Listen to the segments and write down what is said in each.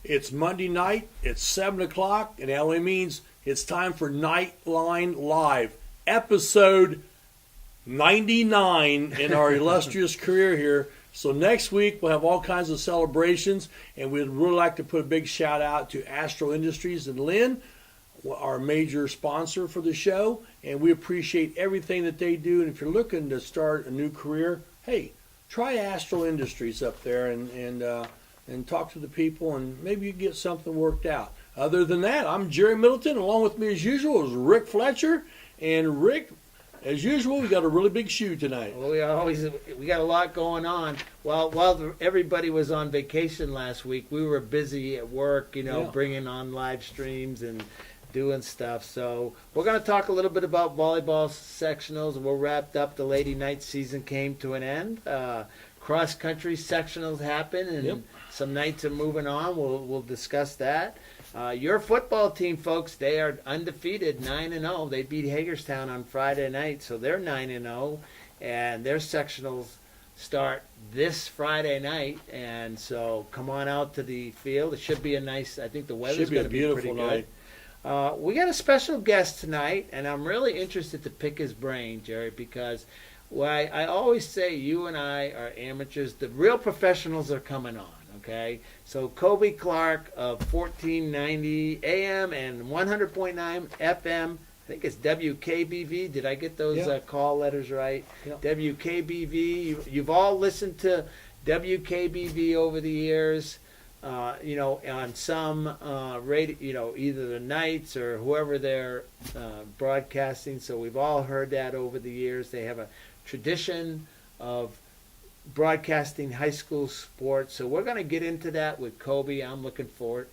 It's Monday night. It's 7 o'clock, and that only means it's time for Knightline Live, episode 99 in our illustrious career here. So next week we'll have all kinds of celebrations, and we'd really like to put a big shout out to Astro Industries and Lynn, our major sponsor for the show, and we appreciate everything that they do. And if you're looking to start a new career, hey, try Astro Industries up there and talk to the people, and maybe you get something worked out. Other than that, I'm Jerry Middleton. Along with me as usual is Rick Fletcher, and Rick, as usual, we got a really big shoe tonight. Well, we got a lot going on. While everybody was on vacation last week, we were busy at work, bringing on live streams and doing stuff. So we're going to talk a little bit about volleyball sectionals. We're wrapped up. The Lady Knights season came to an end. Cross country sectionals happen, and some Knights are moving on. We'll discuss that. Your football team, folks, they are undefeated, 9-0. They beat Hagerstown on Friday night, so they're 9-0, and their sectionals start this Friday night. And so come on out to the field. It should be a nice. I think the weather's going to be pretty good. We got a special guest tonight, and I'm really interested to pick his brain, Jerry, because I always say you and I are amateurs. The real professionals are coming on. Okay, so Kobe Clark of 1490 AM and 100.9 FM. I think it's WKBV. Did I get those call letters right? Yep. WKBV. You've all listened to WKBV over the years. On some radio, either the Knights or whoever they're broadcasting. So we've all heard that over the years. They have a tradition of broadcasting high school sports. So we're going to get into that with Kobe. I'm looking forward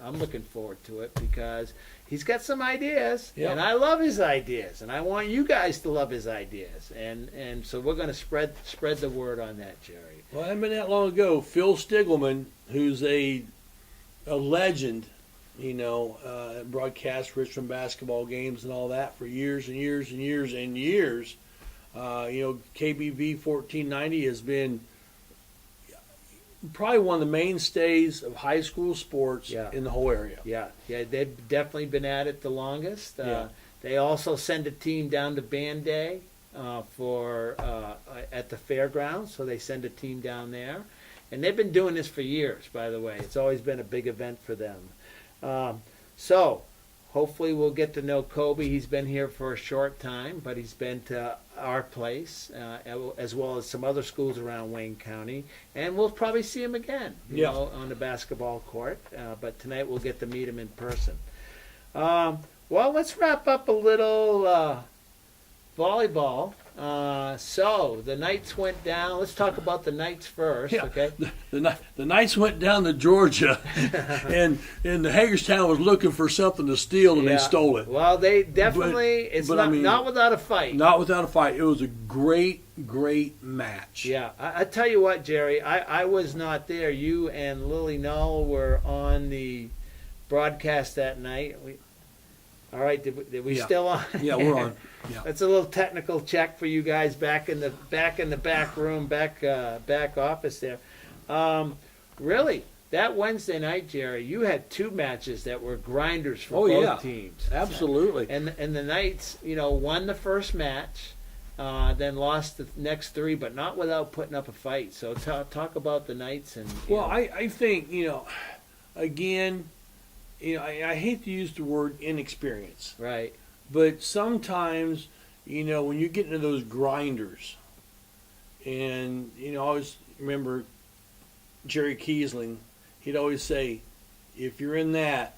to it because he's got some ideas, and I love his ideas, and I want you guys to love his ideas. And so we're going to spread the word on that, Jerry. Well, it hasn't been that long ago. Phil Stiglman, who's a legend, broadcast Richmond basketball games and all that for years and years and years and years. KBV 1490 has been probably one of the mainstays of high school sports in the whole area. Yeah, they've definitely been at it the longest. They also send a team down to Band Day for at the fairgrounds, so they send a team down there. And they've been doing this for years, by the way. It's always been a big event for them. So hopefully we'll get to know Kobe. He's been here for a short time, but he's been to our place, as well as some other schools around Wayne County. And we'll probably see him again, on the basketball court. But tonight we'll get to meet him in person. Well, let's wrap up a little volleyball. So the Knights went down. Let's talk about the Knights first, okay? The Knights went down to Georgia, and the Hagerstown was looking for something to steal, and they stole it. Well, they definitely, not without a fight. Not without a fight. It was a great match. Yeah, I tell you what, Jerry, I was not there. You and Lily Null were on the broadcast that night. All right, did we still on? Yeah, we're on. Yeah. That's a little technical check for you guys back in the back room, back office there. Really, that Wednesday night, Jerry, you had two matches that were grinders for both teams. Absolutely. And the Knights, won the first match, then lost the next three, but not without putting up a fight. So talk about the Knights and. I think again. I hate to use the word inexperience. Right. But sometimes, when you get into those grinders, and, I always remember Jerry Kiesling, he'd always say, if you're in that,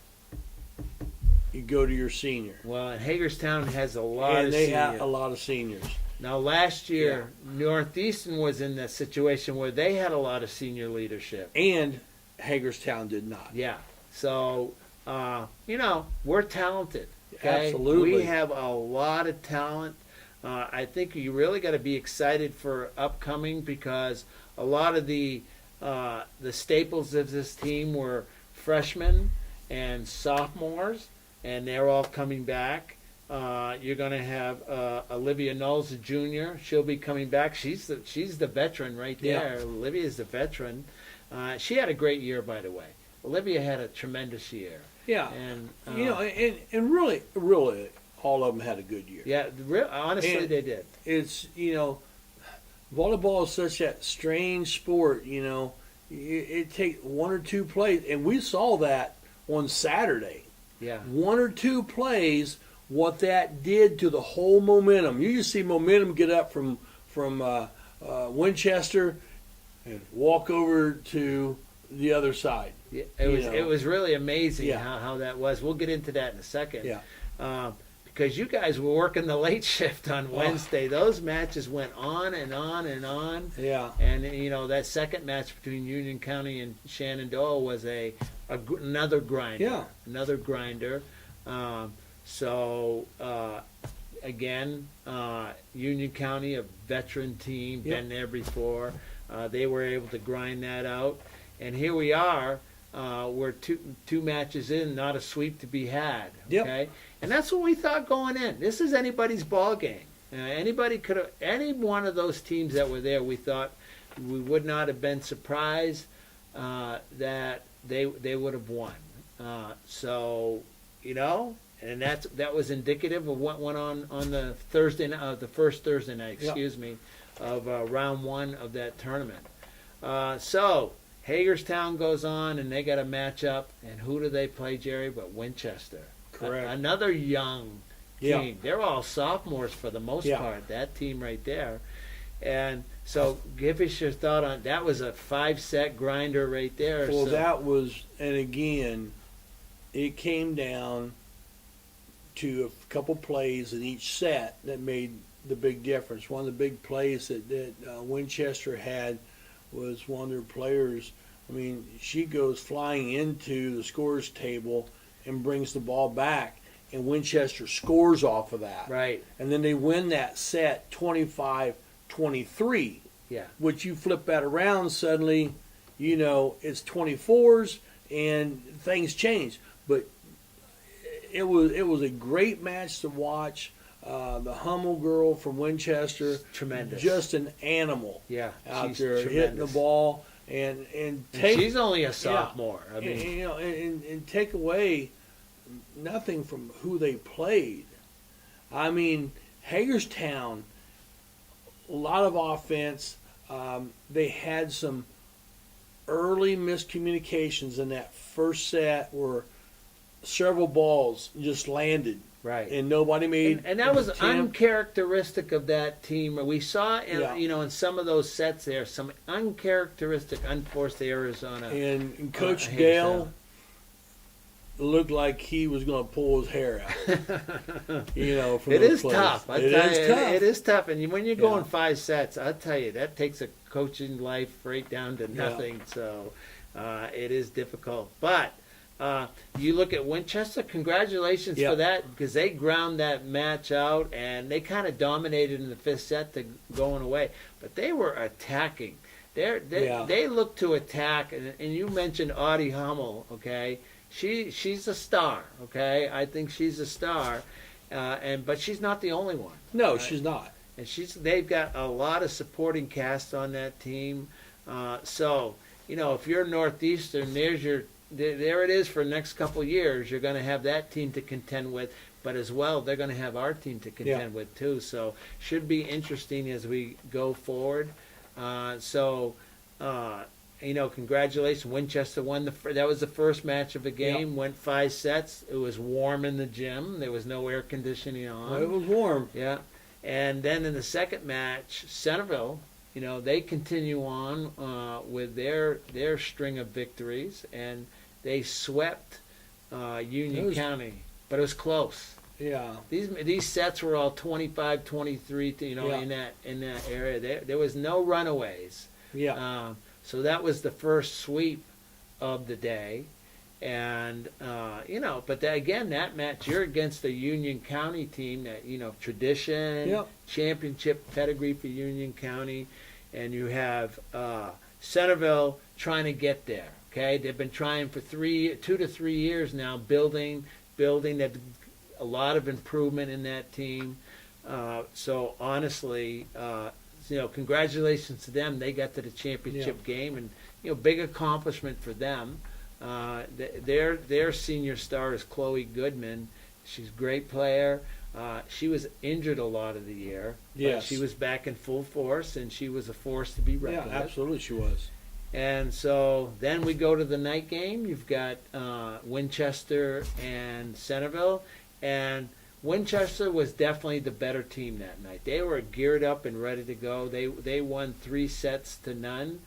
you go to your senior. Well, and Hagerstown has a lot of seniors. And they have a lot of seniors. Now, last year, Northeastern was in that situation where they had a lot of senior leadership. And Hagerstown did not. Yeah. So, we're talented. Okay? Absolutely. We have a lot of talent. I think you really got to be excited for upcoming because a lot of the staples of this team were freshmen and sophomores, and they're all coming back. You're going to have Olivia Knowles, a junior. She'll be coming back. She's the veteran right there. Yeah. Olivia's the veteran. She had a great year, by the way. Olivia had a tremendous year. Yeah. And And really, all of them had a good year. yeah, honestly, And they did. It's, volleyball is such that strange sport, it takes one or two plays, and we saw that on Saturday. Yeah. One or two plays, what that did to the whole momentum. You just see momentum get up from Winchester and walk over to the other side. Yeah, You it was really amazing Yeah. how that was. We'll get into that in a second. Yeah. Because you guys were working the late shift on Wednesday. Those matches went on and on and on. Yeah. And that second match between Union County and Shenandoah was another grinder. Yeah. Another grinder. Again, Union County, a veteran team, Yep. been there before. They were able to grind that out. And here we are. We're two matches in, not a sweep to be had. Yep. Okay, and that's what we thought going in. This is anybody's ball game. Anybody could have, any one of those teams that were there. We thought we would not have been surprised that they would have won. And that was indicative of what went on the Thursday, the first Thursday night. Yep. Excuse me, of round one of that tournament. So Hagerstown goes on, and they got a matchup. And who do they play, Jerry? But Winchester. Correct. Another young Yeah. team. They're all sophomores for the most Yeah. part, that team right there. And so give us your thought on that. Was a 5-set grinder right there. Well, so, that was, and again, it came down to a couple plays in each set that made the big difference. One of the big plays that Winchester had was one of their players. I mean, she goes flying into the scores table and brings the ball back, and Winchester scores off of that. right. And then they win that set 25-23, Yeah. which you flip that around, suddenly, it's 24s and things change. But it was a great match to watch. The Hummel girl from Winchester, Tremendous. just an animal Yeah. out she's there hitting the tremendous. ball and And take she's only a sophomore. I mean, and take away nothing from who they played. I mean, Hagerstown, a lot of offense. They had some early miscommunications in that first set where several balls just landed right. and nobody made. And that was attempt. uncharacteristic of that team. We saw, Yeah. in some of those sets there, some uncharacteristic, unforced errors on a. And Coach Hagerstown. Dale looked like he was going to pull his hair out. From It those is plays. tough. It is tough. It is tough. And when you're going Yeah. 5 sets, I'll tell you, that takes a coaching life right down to Yeah. nothing. So it is difficult. But you look at Winchester, congratulations Yeah. for that, because they ground that match out, and they kind of dominated in the 5th set to going away. But they were attacking. Yeah. They looked to attack. And you mentioned Audie Hummel, okay? She's a star, okay? I think she's a star, but she's not the only one. No, Right. she's not. And they've got a lot of supporting cast on that team. So if you're Northeastern, there it is for the next couple of years. You're going to have that team to contend with, but as well, they're going to have our team to contend with too. So should be interesting as we go forward. Congratulations, Winchester won that was the first match of the game. Went 5 sets. It was warm in the gym. There was no air conditioning on. Well, it was warm. Yeah, and then in the second match, Centerville, they continue on with their string of victories, and they swept Union County, but it was close. Yeah. These sets were all 25-23, in that area. There was no runaways. Yeah. So that was the first sweep of the day. And, but again, that match, you're against a Union County team that, tradition, Yep. championship pedigree for Union County. And you have Centerville trying to get there, okay? They've been trying for 2 to 3 years now, building. They've a lot of improvement in that team. So honestly, congratulations to them. They got to the championship game, and big accomplishment for them. Their senior star is Chloe Goodman. She's a great player. She was injured a lot of the year. Yes. But she was back in full force, and she was a force to be reckoned with. Absolutely she was. And so then we go to the night game. You've got Winchester and Centerville. And Winchester was definitely the better team that night. They were geared up and ready to go. They won 3-0.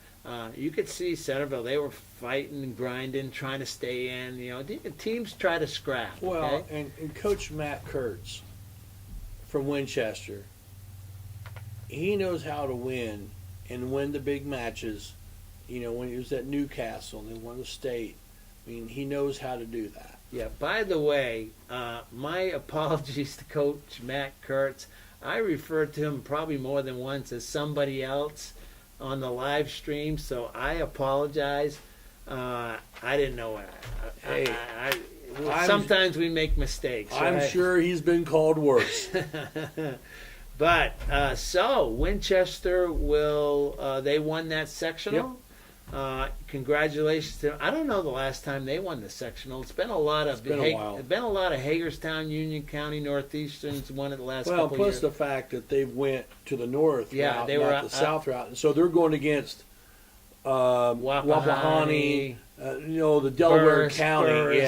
You could see Centerville. They were fighting and grinding, trying to stay in. The teams try to scrap. Well, okay? and Coach Matt Kurtz from Winchester, he knows how to win and win the big matches. When he was at Newcastle and they won the state, he knows how to do that. Yeah, by the way, my apologies to Coach Matt Kurtz. I referred to him probably more than once as somebody else on the live stream, so I apologize. I didn't know it. Sometimes we make mistakes. I'm right? sure he's been called worse. But, so, Winchester they won that sectional. Yep. Congratulations to them. I don't know the last time they won the sectional. It's been a lot of while. Been a lot of Hagerstown, Union County, Northeasterns won it the last couple Plus years. the fact that they went to the north route, they not were the south route, and so they're going against Wapahani, the Delaware County,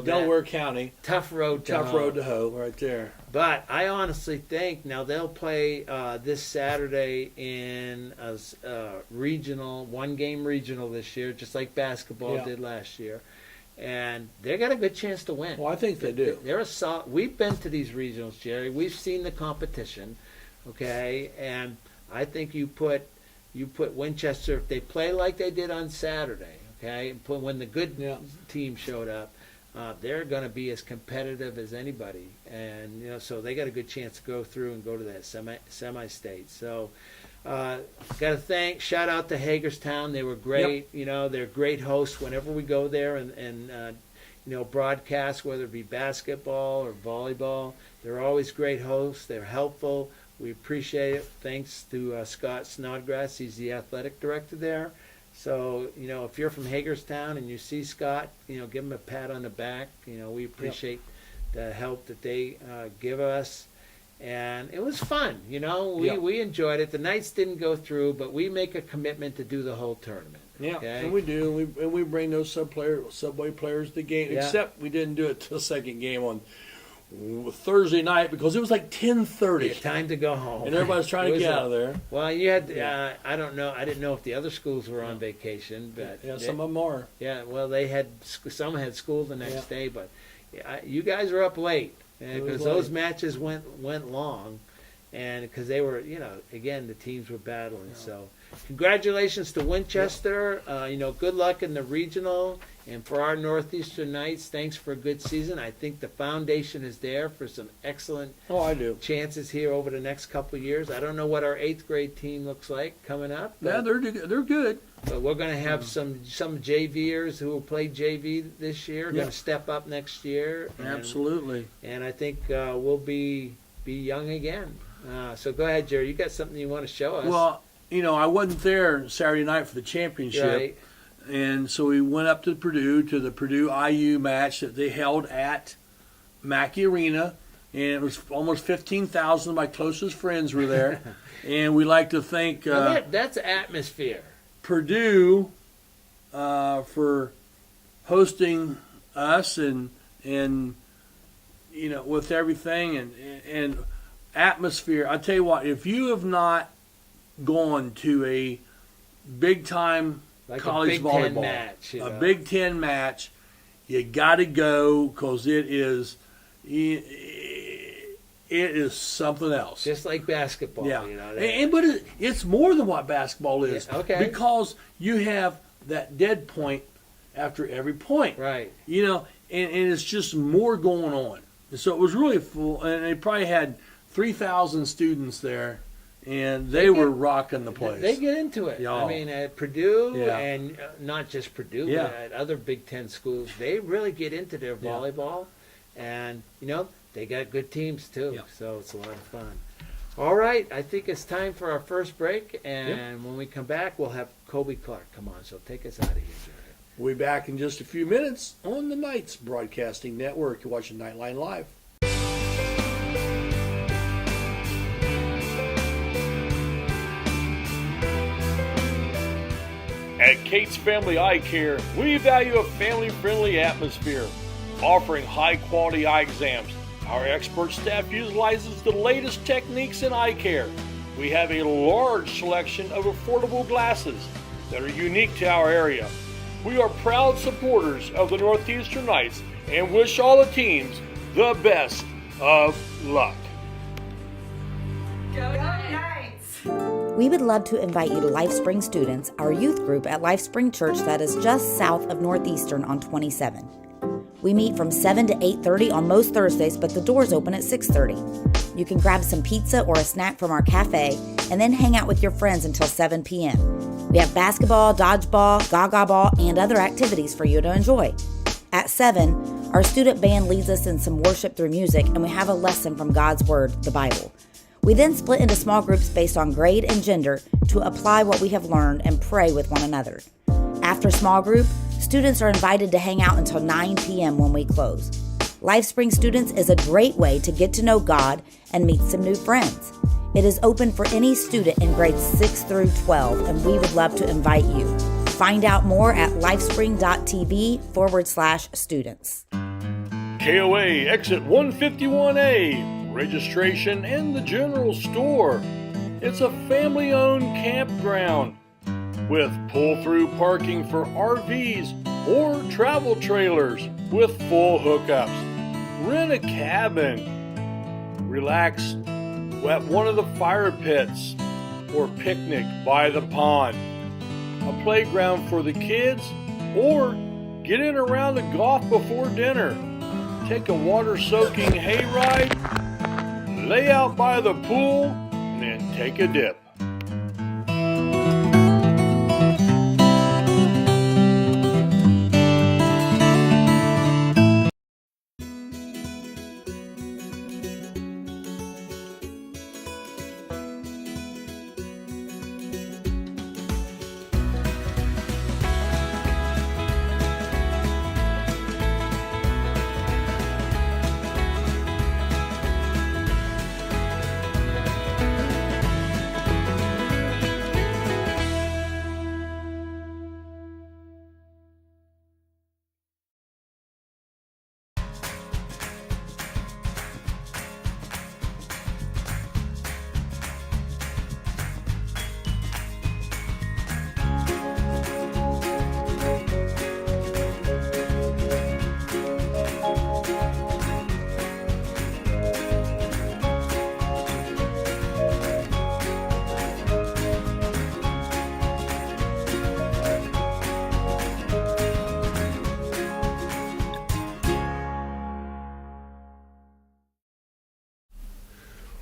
Delaware County, tough road to hoe, right there. But I honestly think now they'll play this Saturday in a regional, one-game regional this year, just like basketball did last year, and they got a good chance to win. Well, I think they do. They're we've been to these regionals, Jerry. We've seen the competition, okay, and I think you put Winchester, if they play like they did on Saturday, okay, when the good team showed up, they're going to be as competitive as anybody, and so they got a good chance to go through and go to that semi-state. So, got to shout out to Hagerstown. They were great. Yep. They're great hosts whenever we go there and broadcast, whether it be basketball or volleyball. They're always great hosts. They're helpful. We appreciate it. Thanks to Scott Snodgrass. He's the athletic director there. So, if you're from Hagerstown and you see Scott, give him a pat on the back. We appreciate the help that they give us. And it was fun. We enjoyed it. The nights didn't go through, but we make a commitment to do the whole tournament. Yeah, okay? and we do. And we bring those subway players to the game, except we didn't do it till the second game on Thursday night because it was like 10:30. Yeah, time to go home. And everybody's trying to get out of there. Well, you had, I don't know, I didn't know if the other schools were on vacation, but some of them are. Yeah, well, some had school the next day, but you guys were up late because those matches went long, and because they were, again, the teams were battling. So, congratulations to Winchester. Good luck in the regional. And for our Northeastern Knights, thanks for a good season. I think the foundation is there for some excellent chances here over the next couple of years. I don't know what our 8th grade team looks like coming up. Yeah, they're good. But we're going to have some JVers who will play JV this year, going to step up next year. Absolutely. And I think we'll be young again. So go ahead, Jerry. You got something you want to show us? Well, I wasn't there Saturday night for the championship. Right. And so we went up to the Purdue IU match that they held at Mackey Arena, and it was almost 15,000 of my closest friends were there. And we like to thank that's atmosphere. Purdue for hosting us and with everything and atmosphere. I tell you what, if you have not gone to a big time college volleyball match, a Big Ten match, you got to go because it is something else. Just like basketball, but it's more than what basketball is. Yeah, okay. Because you have that dead point after every point. Right. And it's just more going on. So it was really full, and they probably had 3,000 students there. And they were rocking the place. They get into it. I mean, at Purdue, and not just Purdue, but at other Big Ten schools, they really get into their volleyball. And, they got good teams, too. So it's a lot of fun. All right. I think it's time for our first break. And when we come back, we'll have Kobe Clark come on. So take us out of here, Jerry. We'll be back in just a few minutes on the Knights Broadcasting Network. You're watching Knightline Live. At Kate's Family Eye Care, we value a family-friendly atmosphere, offering high-quality eye exams. Our expert staff utilizes the latest techniques in eye care. We have a large selection of affordable glasses that are unique to our area. We are proud supporters of the Northeastern Knights and wish all the teams the best of luck. Go Knights! We would love to invite you to LifeSpring Students, our youth group at LifeSpring Church that is just south of Northeastern on 27. We meet from 7 to 8:30 on most Thursdays, but the doors open at 6:30. You can grab some pizza or a snack from our cafe and then hang out with your friends until 7 p.m. We have basketball, dodgeball, gaga ball, and other activities for you to enjoy. At 7, our student band leads us in some worship through music, and we have a lesson from God's Word, the Bible. We then split into small groups based on grade and gender to apply what we have learned and pray with one another. After small group, students are invited to hang out until 9 p.m. when we close. LifeSpring Students is a great way to get to know God and meet some new friends. It is open for any student in grades 6 through 12, and we would love to invite you. Find out more at lifespring.tv/students. KOA Exit 151A, registration in the general store. It's a family-owned campground with pull-through parking for RVs or travel trailers with full hookups. Rent a cabin. Relax at one of the fire pits or picnic by the pond. A playground for the kids, or get in around the golf before dinner. Take a water-soaking hayride, lay out by the pool, and then take a dip.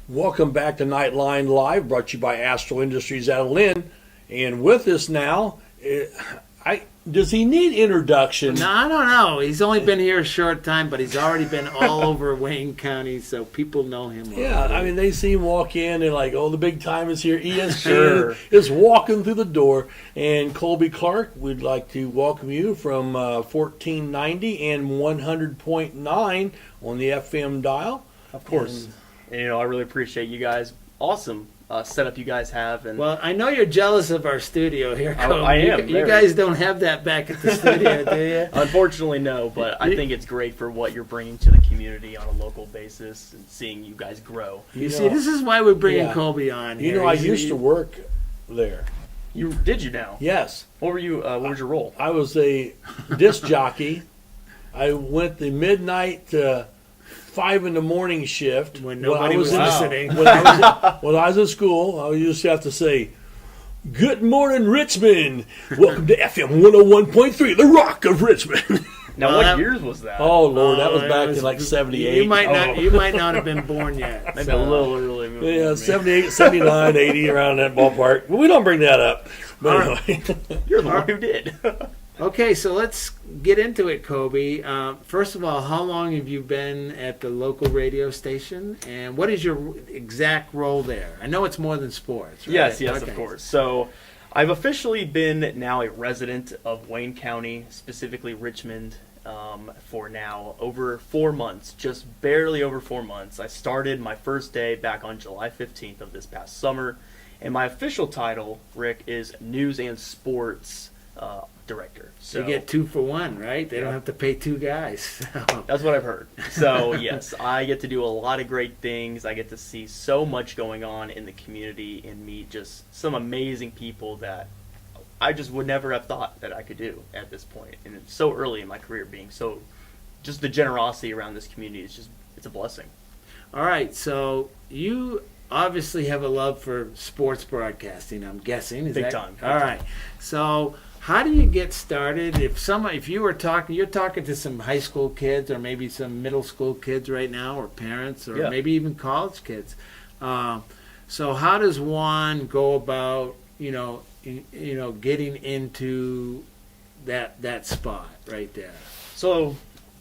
Welcome back to Knightline Live, brought to you by Astral Industries out of Lynn. And with us now, does he need introduction? No, I don't know. He's only been here a short time, but he's already been all over Wayne County, so people know him. Yeah, already. I mean, they see him walk in, they're like, oh, the big time is here. ESPN Sure. is walking through the door. And Colby Clark, we'd like to welcome you from 1490 and 100.9 on the FM dial. Of course. And, I really appreciate you guys. Awesome setup you guys have. And Well, I know you're jealous of our studio here, Kobe. I am, You very. guys don't have that back at the studio, do you? unfortunately, no, but I think it's great for what you're bringing to the community on a local basis and seeing you guys grow. You see, this is why we're bringing Yeah. Colby on. You here. know, I He's- used to work there. Did you now? Yes. What were you? What was your role? I was a disc jockey. I went the midnight 5 in the morning shift. When nobody was in- listening. When I was in school, I used to have to say, "Good morning, Richmond. Welcome to FM 101.3, the Rock of Richmond." Now, Well, what that- years was that? Oh Lord, that was it back was- in like '78. You might not. Oh. You might not have been born yet. Maybe so. a little early. Maybe. Yeah, 78, 79, 80, around that ballpark. But we don't bring that up. But anyway, You're the one who did. Okay, so let's get into it, Kobe. First of all, how long have you been at the local radio station, and what is your exact role there? I know it's more than sports, right? Yes, Okay. of course. So, I've officially been now a resident of Wayne County, specifically Richmond, for now over 4 months, just barely over 4 months. I started my first day back on July 15th of this past summer, and my official title, Rick, is News and Sports Director. So you get 2 for 1, right? They don't have to pay 2 guys. that's what I've heard. So yes, I get to do a lot of great things. I get to see so much going on in the community and meet just some amazing people that I just would never have thought that I could do at this point. And it's so early in my career, being so, just the generosity around this community is it's a blessing. All right, so you obviously have a love for sports broadcasting, I'm guessing. Is Big that time. All right. So how do you get started? If you were talking, you're talking to some high school kids or maybe some middle school kids right now, or parents, or maybe even college kids. So how does one go about, getting into that spot right there? So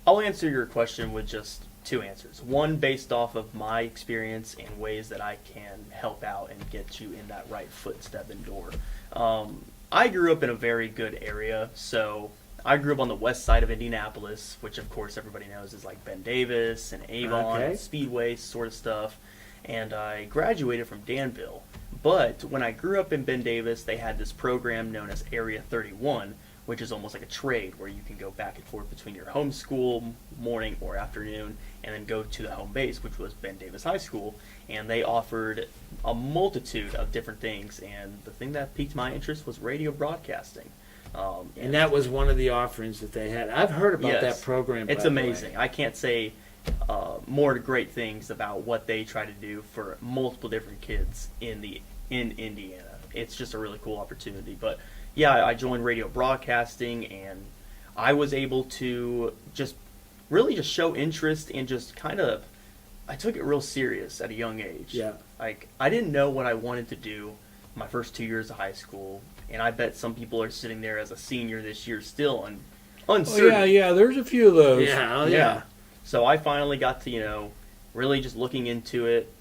I'll answer your question with just 2 answers. One based off of my experience and ways that I can help out and get you in that right footstep and door. I grew up in a very good area, so I grew up on the west side of Indianapolis, which of course everybody knows is like Ben Davis and Avon and Speedway sort of stuff. And I graduated from Danville. But when I grew up in Ben Davis, they had this program known as Area 31, which is almost like a trade where you can go back and forth between your home school, morning or afternoon, and then go to the home base, which was Ben Davis High School. And they offered a multitude of different things. And the thing that piqued my interest was radio broadcasting. And that was one of the offerings that they had. I've heard about that program. It's amazing. I can't say more great things about what they try to do for multiple different kids in Indiana. It's just a really cool opportunity. But yeah, I joined radio broadcasting, and I was able to just show interest and just kind of, I took it real serious at a young age. Yeah. Like, I didn't know what I wanted to do my first 2 years of high school, and I bet some people are sitting there as a senior this year still uncertain. Oh, yeah, there's a few of those. Yeah. So I finally got to, really just looking into it,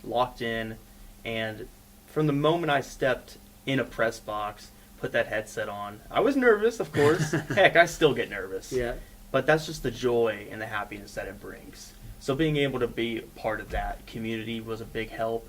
locked in, and from the moment I stepped in a press box, put that headset on, I was nervous, of course. Heck, I still get nervous. Yeah. But that's just the joy and the happiness that it brings. So being able to be part of that community was a big help.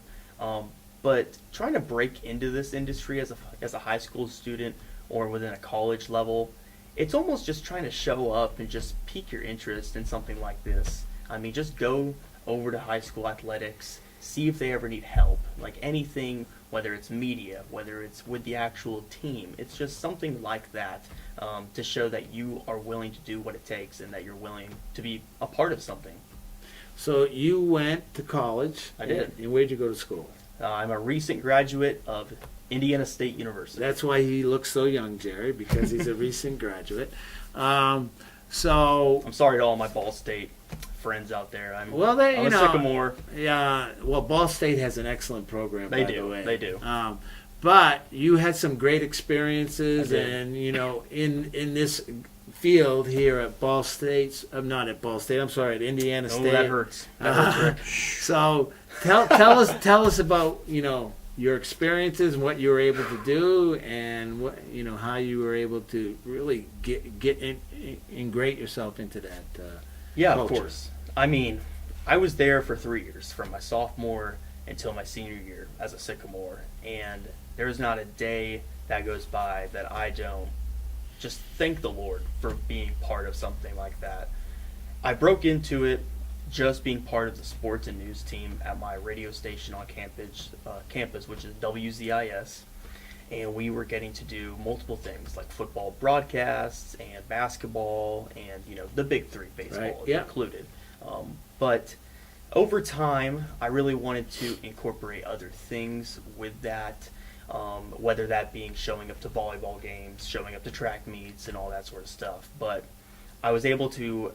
But trying to break into this industry as a high school student or within a college level, it's almost just trying to show up and just pique your interest in something like this. I mean, just go over to high school athletics, see if they ever need help. Like anything, whether it's media, whether it's with the actual team, it's just something like that to show that you are willing to do what it takes and that you're willing to be a part of something. So you went to college. I did. And where'd you go to school? I'm a recent graduate of Indiana State University. That's why he looks so young, Jerry, because he's a recent graduate. So I'm sorry to all my Ball State friends out there. I'm a Sycamore. Yeah. Well, Ball State has an excellent program. They by do. the way. They do. But you had some great experiences, and in this field here at Ball State. Not at Ball State. I'm sorry, at Indiana State. Oh, that hurts. That hurts, Rick. So tell us about your experiences and what you were able to do, and what how you were able to really integrate yourself into that. Yeah, culture. of course. I mean, I was there for 3 years, from my sophomore until my senior year as a Sycamore, and there's not a day that goes by that I don't just thank the Lord for being part of something like that. I broke into it just being part of the sports and news team at my radio station on campus, which is WZIS, and we were getting to do multiple things like football broadcasts and basketball and the big three, baseball included. But over time, I really wanted to incorporate other things with that, whether that being showing up to volleyball games, showing up to track meets, and all that sort of stuff. But I was able to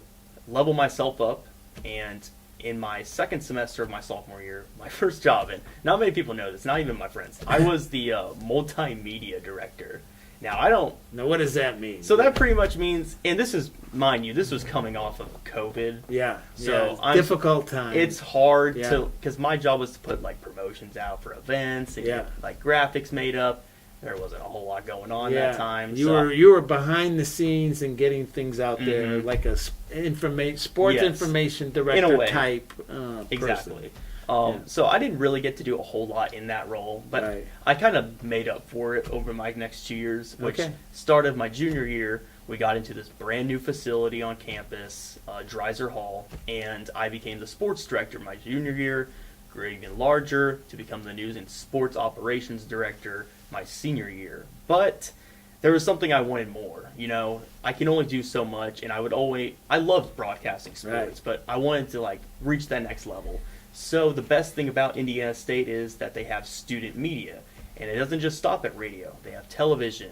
level myself up, and in my second semester of my sophomore year, my first job, and not many people know this, not even my friends, I was the multimedia director. Now, I don't... Now, what does that mean? So that pretty much means, and this is, mind you, this was coming off of COVID. Yeah. So it's difficult time. It's hard to, because my job was to put like promotions out for events and get like graphics made up. there wasn't a whole lot going on that time. You were behind the scenes and getting things out there, like a sports information director type exactly. person. So I didn't really get to do a whole lot in that role, but I kind of made up for it over my next 2 years, which started my junior year. We got into this brand new facility on campus, Dreiser Hall, and I became the sports director my junior year, grew even larger to become the news and sports operations director my senior year. But there was something I wanted more. You know, I can only do so much, and I loved broadcasting sports, but I wanted to like reach that next level. So the best thing about Indiana State is that they have student media, and it doesn't just stop at radio. They have television,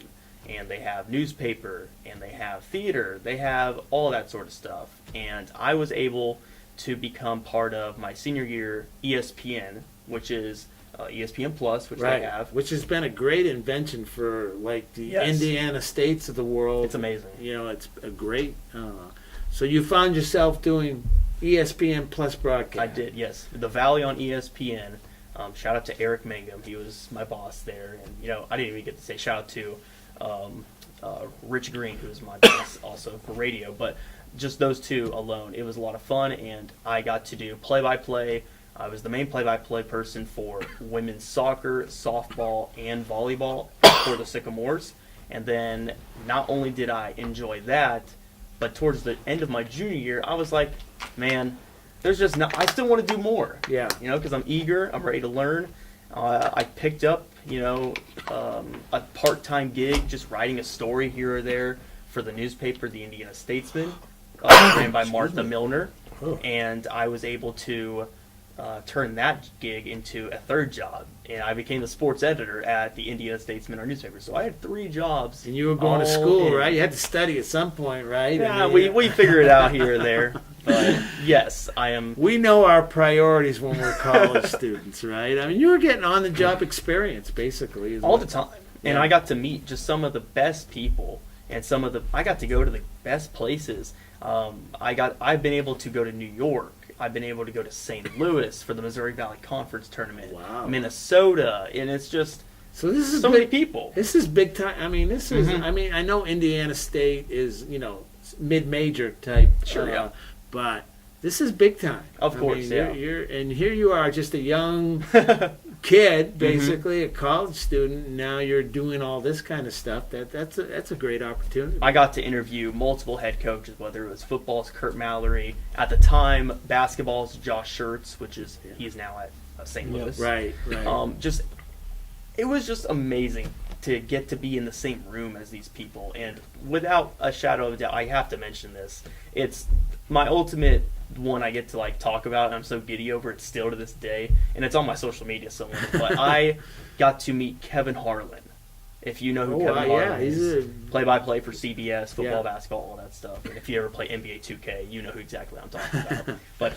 and they have newspaper, and they have theater. They have all that sort of stuff. And I was able to become part of my senior year ESPN, which is ESPN Plus, which they have. Which has been a great invention for like the Indiana States of the world. It's amazing. You know, it's a great... so you found yourself doing ESPN Plus broadcast. I did, yes. The Valley on ESPN. Shout out to Eric Mangum. He was my boss there. And, you know, I didn't even get to say shout out to Rich Green, who was my boss also for radio. But just those two alone, it was a lot of fun. And I got to do play-by-play. I was the main play-by-play person for women's soccer, softball, and volleyball for the Sycamores. And then not only did I enjoy that, but towards the end of my junior year, I was like, man, there's just I still want to do more. Yeah. You know, because I'm eager, I'm ready to learn. I picked up, you know, a part-time gig, just writing a story here or there for the newspaper, the Indiana Statesman, ran by Martha Milner. Oh. And I was able to turn that gig into a third job, and I became the sports editor at the Indiana Statesman, our newspaper. So I had 3 jobs. And you were going to school, right? You had to study at some point, right? Yeah, we figure it out here and there. But yes, I am. We know our priorities when we're college students, right? I mean, you were getting on-the-job experience, basically. All the time. And I got to meet just some of the best people, and I got to go to the best places. I've been able to go to New York. I've been able to go to St. Louis for the Missouri Valley Conference Tournament. Wow. Minnesota, and it's just this is many people. This is big time. I mean, this is. I mean, I know Indiana State is mid-major type. Sure, but this is big time. Of course, You're and here you are, just a young kid, basically a college student. And now you're doing all this kind of stuff. That's a great opportunity. I got to interview multiple head coaches, whether it was football's Kurt Mallory, at the time basketball's Josh Schertz, which is he's now at St. Louis. Right. It was just amazing to get to be in the same room as these people, and without a shadow of a doubt, I have to mention this. It's my ultimate one I get to like talk about, and I'm so giddy over it still to this day, and it's on my social media somewhere. But I got to meet Kevin Harlan. If you know who Kevin Harlan is, play-by-play for CBS, football, basketball, all that stuff. And if you ever play NBA 2K, you know who exactly I'm talking about. But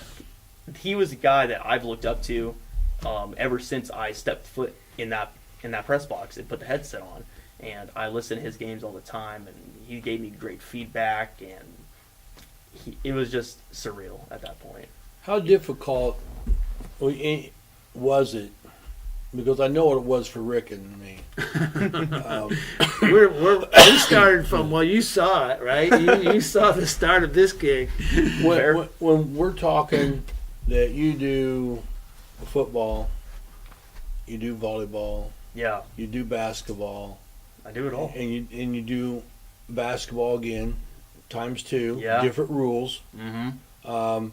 he was a guy that I've looked up to ever since I stepped foot in that press box and put the headset on. And I listen to his games all the time, and he gave me great feedback, and it was just surreal at that point. How difficult was it? Because I know what it was for Rick and me. We started from, you saw it, right? You saw the start of this gig. When we're talking that you do football, you do volleyball, you do basketball. I do it all. And you do basketball again, times 2, Yeah. different rules. Mm-hmm.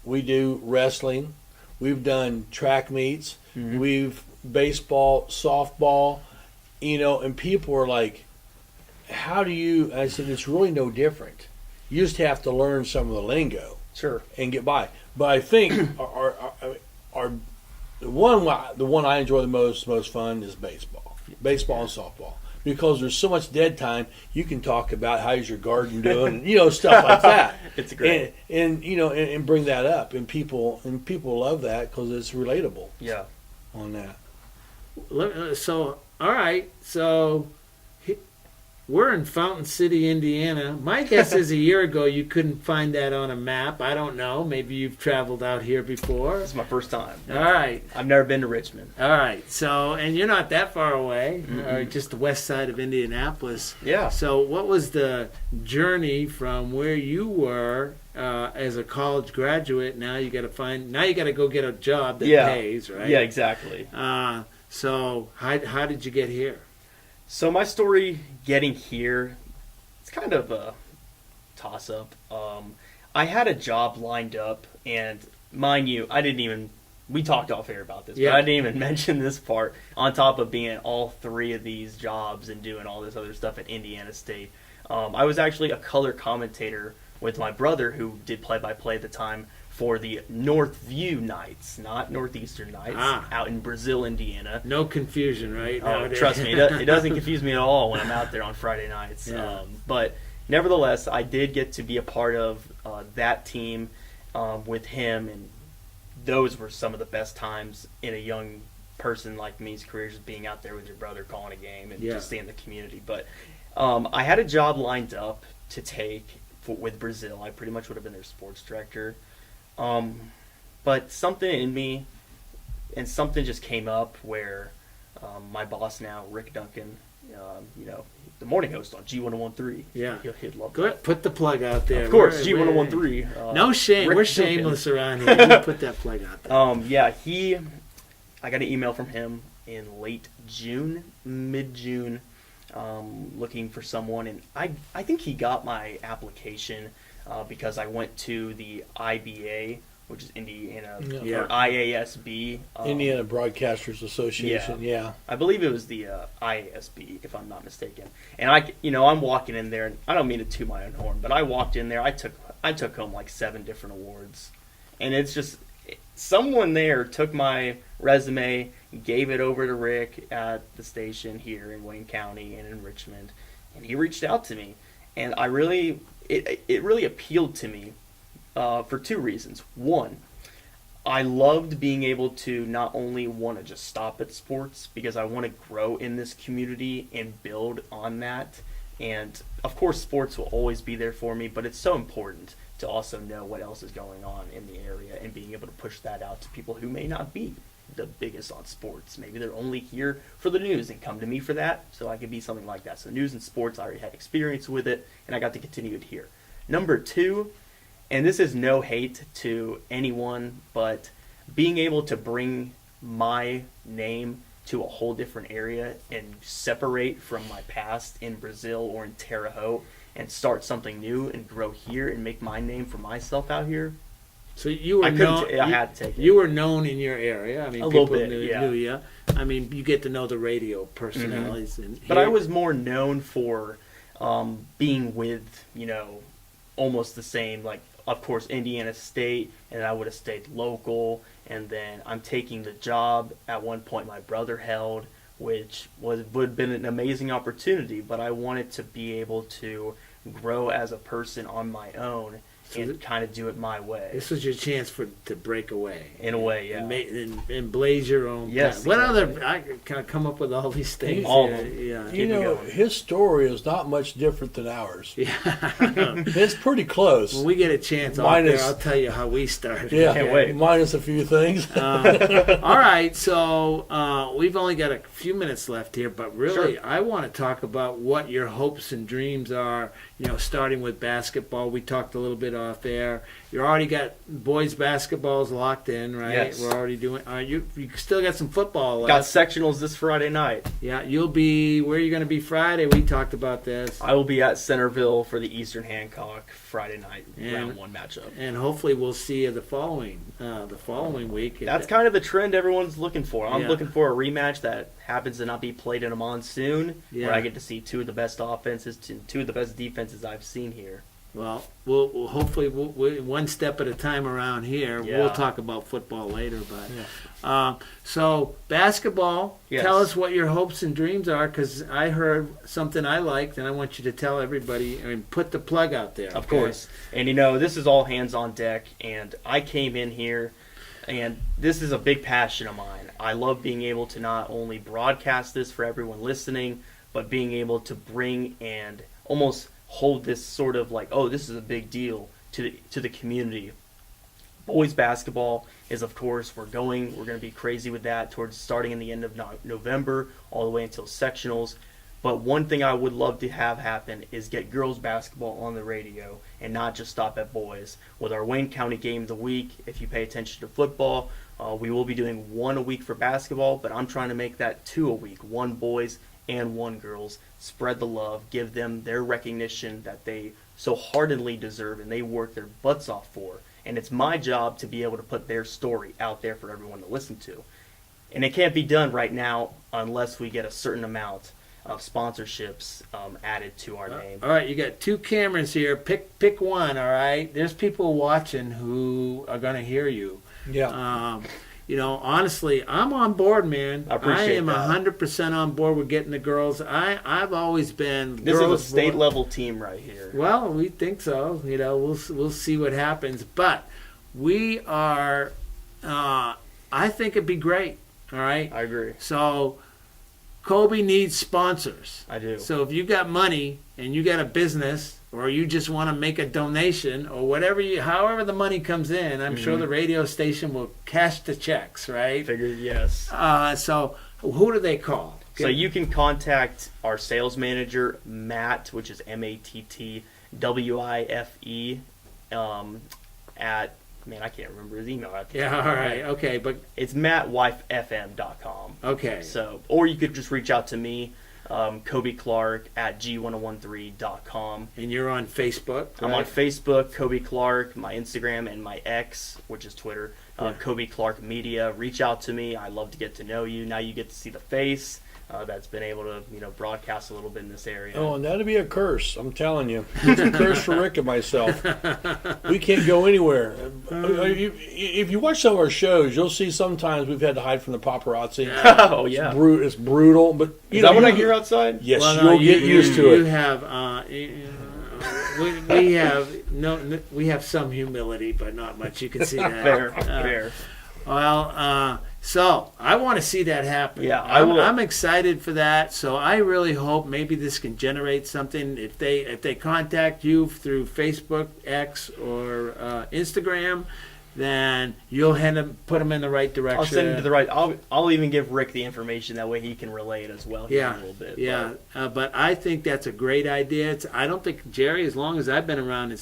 We do wrestling. We've done track meets. Mm-hmm. We've baseball, softball, and people are like, how do you, I said, it's really no different. You just have to learn some of the lingo. Sure. And get by. But I think the one I enjoy the most fun is baseball and softball, because there's so much dead time. You can talk about how's your garden doing, and stuff like that. It's great, and bring that up, and people love that because it's relatable. Yeah. On that. So all right, so we're in Fountain City, Indiana. My guess is a year ago you couldn't find that on a map. I don't know. Maybe you've traveled out here before. This is my first time. All right. I've never been to Richmond. All right. So, and you're not that far away, just the west side of Indianapolis. Yeah. So, what was the journey from where you were as a college graduate? Now you got to go get a job that pays, right? Yeah, exactly. So, how did you get here? So my story getting here, it's kind of a toss-up. I had a job lined up, and mind you, we talked off air about this, but I didn't even mention this part, on top of being at all three of these jobs and doing all this other stuff at Indiana State. I was actually a color commentator with my brother, who did play-by-play at the time, for the Northview Knights, not Northeastern Knights, out in Brazil, Indiana. No confusion, right? Oh, trust me, it doesn't confuse me at all when I'm out there on Friday nights. Yeah. But nevertheless, I did get to be a part of that team with him, and those were some of the best times in a young person like me's career, just being out there with your brother, calling a game, and just seeing the community. But I had a job lined up to take with Brazil. I pretty much would have been their sports director. But something in me, and something just came up where my boss now, Rick Duncan, the morning host on G1013. Yeah. He'd love Good. that. Put the plug out there. Of course, G1013. No shame. Rick We're Duncan. shameless around here. You put that plug out there. I got an email from him in late June, mid-June, looking for someone, and I think he got my application because I went to the IBA, which is Indiana, or IASB. Indiana Broadcasters Association. Yeah. I believe it was the IASB, if I'm not mistaken. And I'm walking in there, and I don't mean to toot my own horn, but I walked in there. I took home like 7 different awards, and it's just someone there took my resume, gave it over to Rick at the station here in Wayne County and in Richmond, and he reached out to me, and it really appealed to me for 2 reasons. One, I loved being able to not only want to just stop at sports, because I want to grow in this community and build on that. And of course, sports will always be there for me, but it's so important to also know what else is going on in the area and being able to push that out to people who may not be the biggest on sports. Maybe they're only here for the news and come to me for that, so I could be something like that. So news and sports, I already had experience with it, and I got to continue it here. Number 2, and this is no hate to anyone, but being able to bring my name to a whole different area and separate from my past in Brazil or in Terre Haute and start something new and grow here and make my name for myself out here. So you were I had to take it. You were known in your area. I mean, A people little bit, knew you. I mean, you get to know the radio personalities. Mm-hmm. And But I was more known for being with, almost the same, like, of course, Indiana State, and I would have stayed local. And then I'm taking the job at one point my brother held, which would have been an amazing opportunity, but I wanted to be able to grow as a person on my own and kind of do it my way. This was your chance to break away. In a way, yeah. And blaze your own path. What other... I kind of come up with all these things. All of them. Yeah. His story is not much different than ours. Yeah. It's pretty close. When we get a chance out there, I'll tell you how we started. Yeah, can't wait. Minus a few things. All right, so we've only got a few minutes left here, but really, Sure. I want to talk about what your hopes and dreams are. Starting with basketball, we talked a little bit off air. You already got boys basketballs locked in, right? Yes. We're already doing. You still got some football left. Got sectionals this Friday night. Yeah, you'll be. Where are you going to be Friday? We talked about this. I will be at Centerville for the Eastern Hancock Friday night round 1 matchup. And hopefully we'll see you the following week. That's kind of the trend everyone's looking for. I'm Yeah. looking for a rematch that happens to not be played in a monsoon, where I get to see 2 of the best offenses, 2 of the best defenses I've seen here. Well, we'll hopefully we'll one step at a time around here. Yeah. We'll talk about football later, but so basketball. Yes. Tell us what your hopes and dreams are, because I heard something I liked, and I want you to tell everybody and put the plug out there. Of okay? course. And this is all hands on deck, and I came in here, and this is a big passion of mine. I love being able to not only broadcast this for everyone listening, but being able to bring and almost hold this sort of like, oh, this is a big deal to the community. Boys basketball is, of course, we're going to be crazy with that towards starting in the end of November all the way until sectionals. But one thing I would love to have happen is get girls basketball on the radio and not just stop at boys. With our Wayne County game of the week, if you pay attention to football, we will be doing 1 a week for basketball, but I'm trying to make that 2 a week, 1 boys and 1 girls. Spread the love, give them their recognition that they so heartily deserve and they work their butts off for. And it's my job to be able to put their story out there for everyone to listen to. And it can't be done right now unless we get a certain amount of sponsorships added to our name. All right, you got 2 cameras here. Pick one, all right? There's people watching who are going to hear you. Yeah. Honestly, I'm on board, man. I appreciate am that. 100% on board with getting the girls. I've always been. This is a girls state boy. level team right here. Well, we think so. We'll see what happens. But we are. I think it'd be great. All right. I agree. So, Kobe needs sponsors. I do. So if you got money and you got a business, or you just want to make a donation, or whatever however the money comes in, I'm sure the radio station will cash the checks, right? Figured, yes. So who do they call? So you can contact our sales manager, Matt, which is MattWife, at, man, I can't remember his email. Yeah, all right, okay, but It's mattwifefm.com. okay. So, or you could just reach out to me, Kobe Clark at g1013.com. And you're on Facebook. I'm on right? Facebook, Kobe Clark, my Instagram, and my X, which is Twitter, Yeah. Kobe Clark Media. Reach out to me. I love to get to know you. Now you get to see the face that's been able to broadcast a little bit in this area. Oh, and that'd be a curse. I'm telling you, it's a curse for Rick and myself. We can't go anywhere. If you watch some of our shows, you'll see sometimes we've had to hide from the paparazzi. Oh, yeah. It's brutal, but Is that what I hear outside? Yes, Well, no, you'll get used to you it. have we have we have some humility, but not much. You can see that. Fair, fair. Well, so I want to see that happen. Yeah, I will. I'm excited for that. So I really hope maybe this can generate something. If they contact you through Facebook, X, or Instagram, then you'll put them in the right direction. I'll send it to the right. I'll even give Rick the information that way he can relay it as well. Here Yeah, in a little bit. yeah. But I think that's a great idea. I don't think, Jerry, as long as I've been around,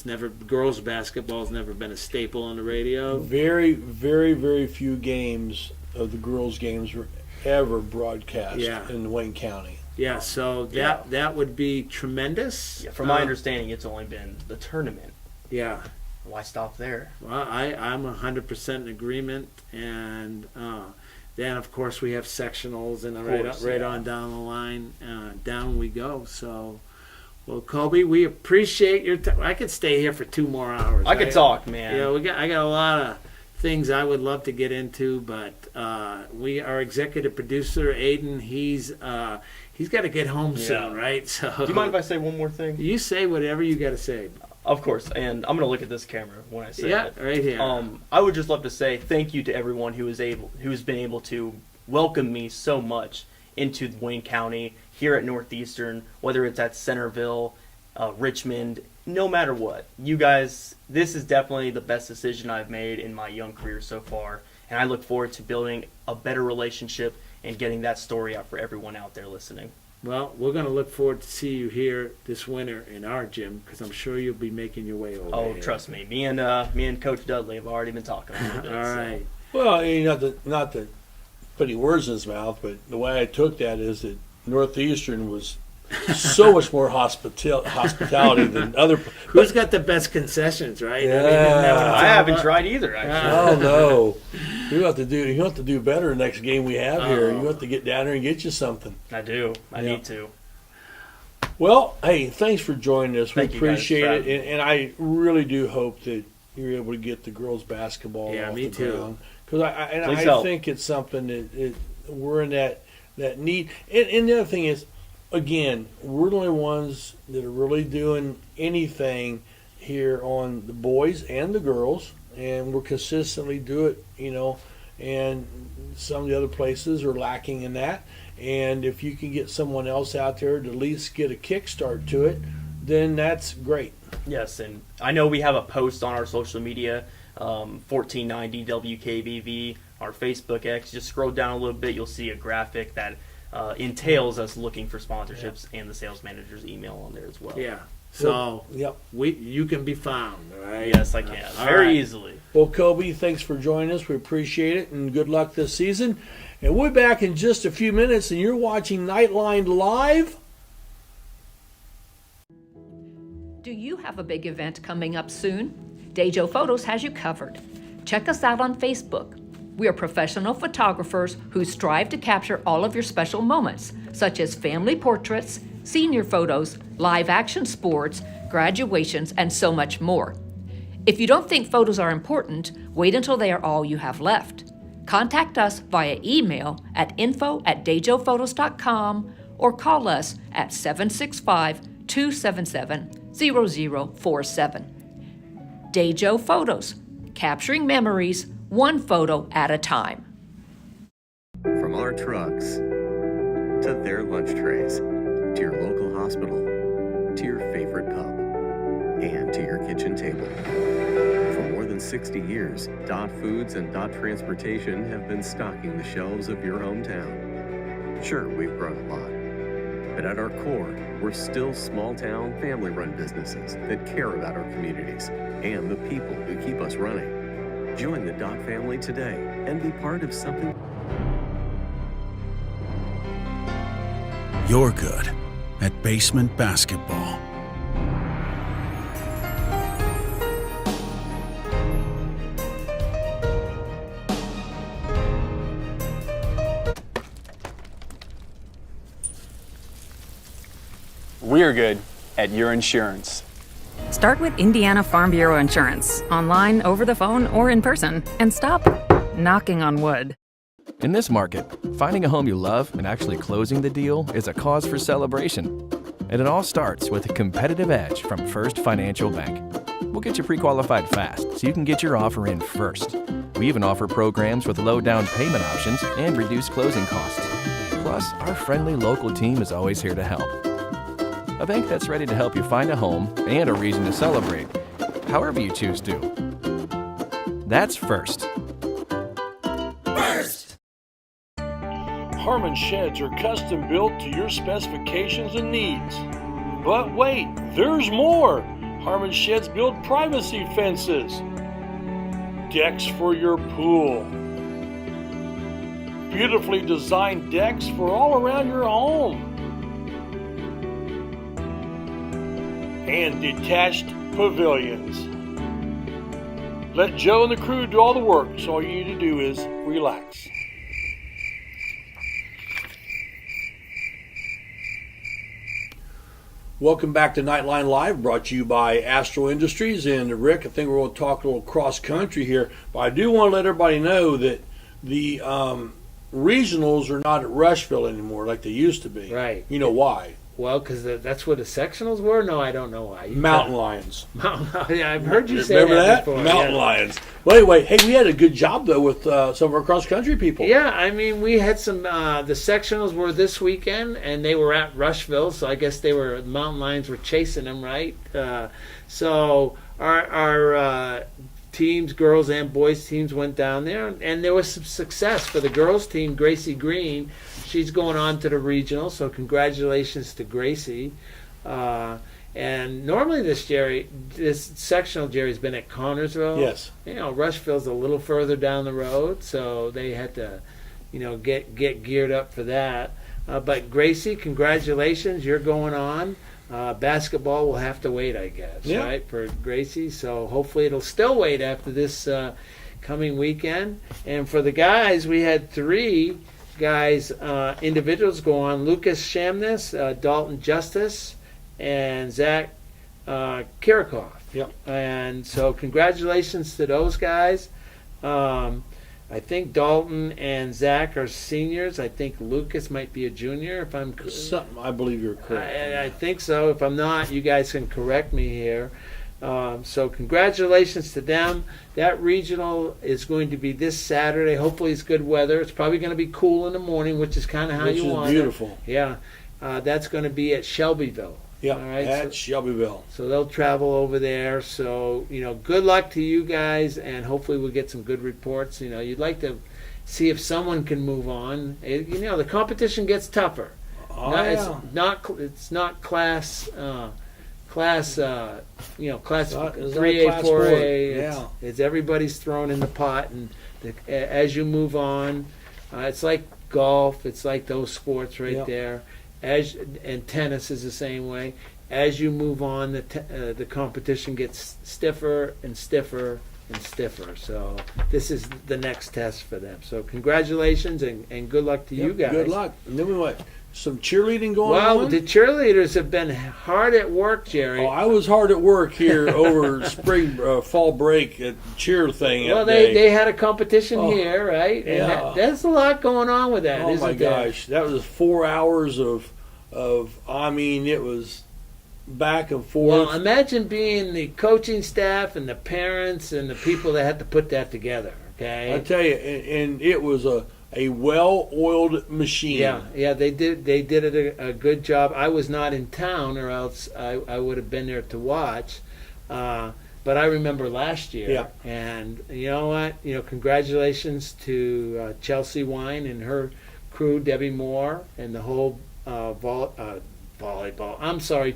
girls basketball's never been a staple on the radio. Very, very, very few games of the girls' games were ever broadcast Yeah. in Wayne County. Yeah, so that would be tremendous. Yeah, from my understanding, it's only been the tournament. Yeah. Why stop there? Well, I'm 100% in agreement, and then of course we have sectionals, and right on down the line, down we go. So, well, Kobe, we appreciate your time. I could stay here for 2 more hours. I could talk, man. Yeah, I got a lot of things I would love to get into, but our executive producer Aiden, he's got to get home soon, right? So, Do you mind if I say one more thing? you say whatever you got to say? Of course, and I'm going to look at this camera when I say Yeah, it. right here. I would just love to say thank you to everyone who's been able to welcome me so much into Wayne County, here at Northeastern, whether it's at Centerville, Richmond, no matter what. You guys, this is definitely the best decision I've made in my young career so far, and I look forward to building a better relationship and getting that story out for everyone out there listening. Well, we're going to look forward to see you here this winter in our gym, because I'm sure you'll be making your way over Oh, here. trust me. Me and Coach Dudley have already been talking a little bit. All so. right. Well, not to put any words in his mouth, but the way I took that is that Northeastern was so much more hospitality than other. Who's got the best concessions, right? Yeah. isn't that what it's I all haven't about? tried either, actually. Oh no! You have to do better next game we have here. Oh. You have to get down there and get you something. I do. I Yeah. need to. Well, hey, thanks for joining us. We Thank you guys appreciate for it, having me. and I really do hope that you're able to get the girls' basketball Yeah, off me the too. ground. Because I Please help. think it's something that we're in that need. And the other thing is, again, we're the only ones that are really doing anything here on the boys and the girls, and we're consistently do it, and some of the other places are lacking in that. And if you can get someone else out there to at least get a kickstart to it, then that's great. Yes, and I know we have a post on our social media, 1490 WKBV, our Facebook X. Just scroll down a little bit, you'll see a graphic that entails us looking for sponsorships and the sales manager's email on there as well. Yeah. So Yep. you can be found, right? Yes, I can. All Very right. easily. Well, Kobe, thanks for joining us. We appreciate it, and good luck this season. And we'll be back in just a few minutes, and you're watching Knightline Live. Do you have a big event coming up soon? Dejo Photos has you covered. Check us out on Facebook. We are professional photographers who strive to capture all of your special moments, such as family portraits, senior photos, live action sports, graduations, and so much more. If you don't think photos are important, wait until they are all you have left. Contact us via email at info@dejophotos.com or call us at 765-277-0047. Dejo Photos, capturing memories one photo at a time. From our trucks to their lunch trays, to your local hospital, to your favorite pub, and to your kitchen table. For more than 60 years, Dot Foods and Dot Transportation have been stocking the shelves of your hometown. Sure, we've grown a lot, but at our core, we're still small-town, family-run businesses that care about our communities and the people who keep us running. Join the Dot family today and be part of something. You're good at basement basketball. We're good at your insurance. Start with Indiana Farm Bureau Insurance, online, over the phone, or in person, and stop knocking on wood. In this market, finding a home you love and actually closing the deal is a cause for celebration. And it all starts with a competitive edge from First Financial Bank. We'll get you pre-qualified fast so you can get your offer in first. We even offer programs with low down payment options and reduced closing costs. Plus, our friendly local team is always here to help. A bank that's ready to help you find a home and a reason to celebrate, however you choose to. That's First. Harmon sheds are custom built to your specifications and needs. But wait, there's more. Harmon sheds build privacy fences, decks for your pool, beautifully designed decks for all around your home, and detached pavilions. Let Joe and the crew do all the work, so all you need to do is relax. Welcome back to Knightline Live, brought to you by Astro Industries. And Rick, I think we're going to talk a little cross country here, but I do want to let everybody know that the regionals are not at Rushville anymore like they used to be. Right. You know why? Well, because that's where the sectionals were? No, I don't know why. Mountain Lions. Yeah, I've heard you say Remember that? before. Mountain Yeah. Lions. Well, anyway, hey, we had a good job, though, with some of our cross-country people. Yeah, I mean, we had some, the sectionals were this weekend, and they were at Rushville, so I guess the Mountain Lions were chasing them, right? So our teams, girls and boys teams, went down there, and there was some success. For the girls team, Gracie Green, she's going on to the regional, so congratulations to Gracie. And normally this sectional, Jerry's been at Connersville. Yes. You know, Rushville's a little further down the road, so they had to, get geared up for that. But Gracie, congratulations, you're going on. Basketball will have to wait, I guess, right, for Gracie. So hopefully it'll still wait after this coming weekend. And for the guys, we had 3 guys, individuals go on: Lucas Shamness, Dalton Justice, and Zach Kirikoff. Yep. And so congratulations to those guys. I think Dalton and Zach are seniors. I think Lucas might be a junior, if I'm Something, I believe you're correct. I think so. If I'm not, you guys can correct me here. So congratulations to them. That regional is going to be this Saturday. Hopefully it's good weather. It's probably going to be cool in the morning, which is kind of how you want beautiful. it. Yeah. That's going to be at Shelbyville. Yeah, all right? at Shelbyville. So they'll travel over there. So, good luck to you guys, and hopefully we'll get some good reports. You'd like to see if someone can move on. The competition gets tougher. It's not class 3A, 4A. It's everybody's thrown in the pot, and as you move on, it's like golf. It's like those sports right there. And tennis is the same way. As you move on, the competition gets stiffer and stiffer and stiffer. So this is the next test for them. So congratulations and good luck to you guys. Good luck. And then we went some cheerleading going on. Well, the cheerleaders have been hard at work, Jerry. Oh, I was hard at work here over fall break at cheer thing. Well, they had a competition here, right? Yeah. And there's a lot going on with that. Oh isn't my gosh, that was 4 hours of. It was back and forth. Well, imagine being the coaching staff and the parents and the people that had to put that together. Okay, I tell you, and it was a well-oiled machine. Yeah, they did it a good job. I was not in town, or else I would have been there to watch. But I remember last year, and you know what? Congratulations to Chelsea Wine and her crew, Debbie Moore, and the whole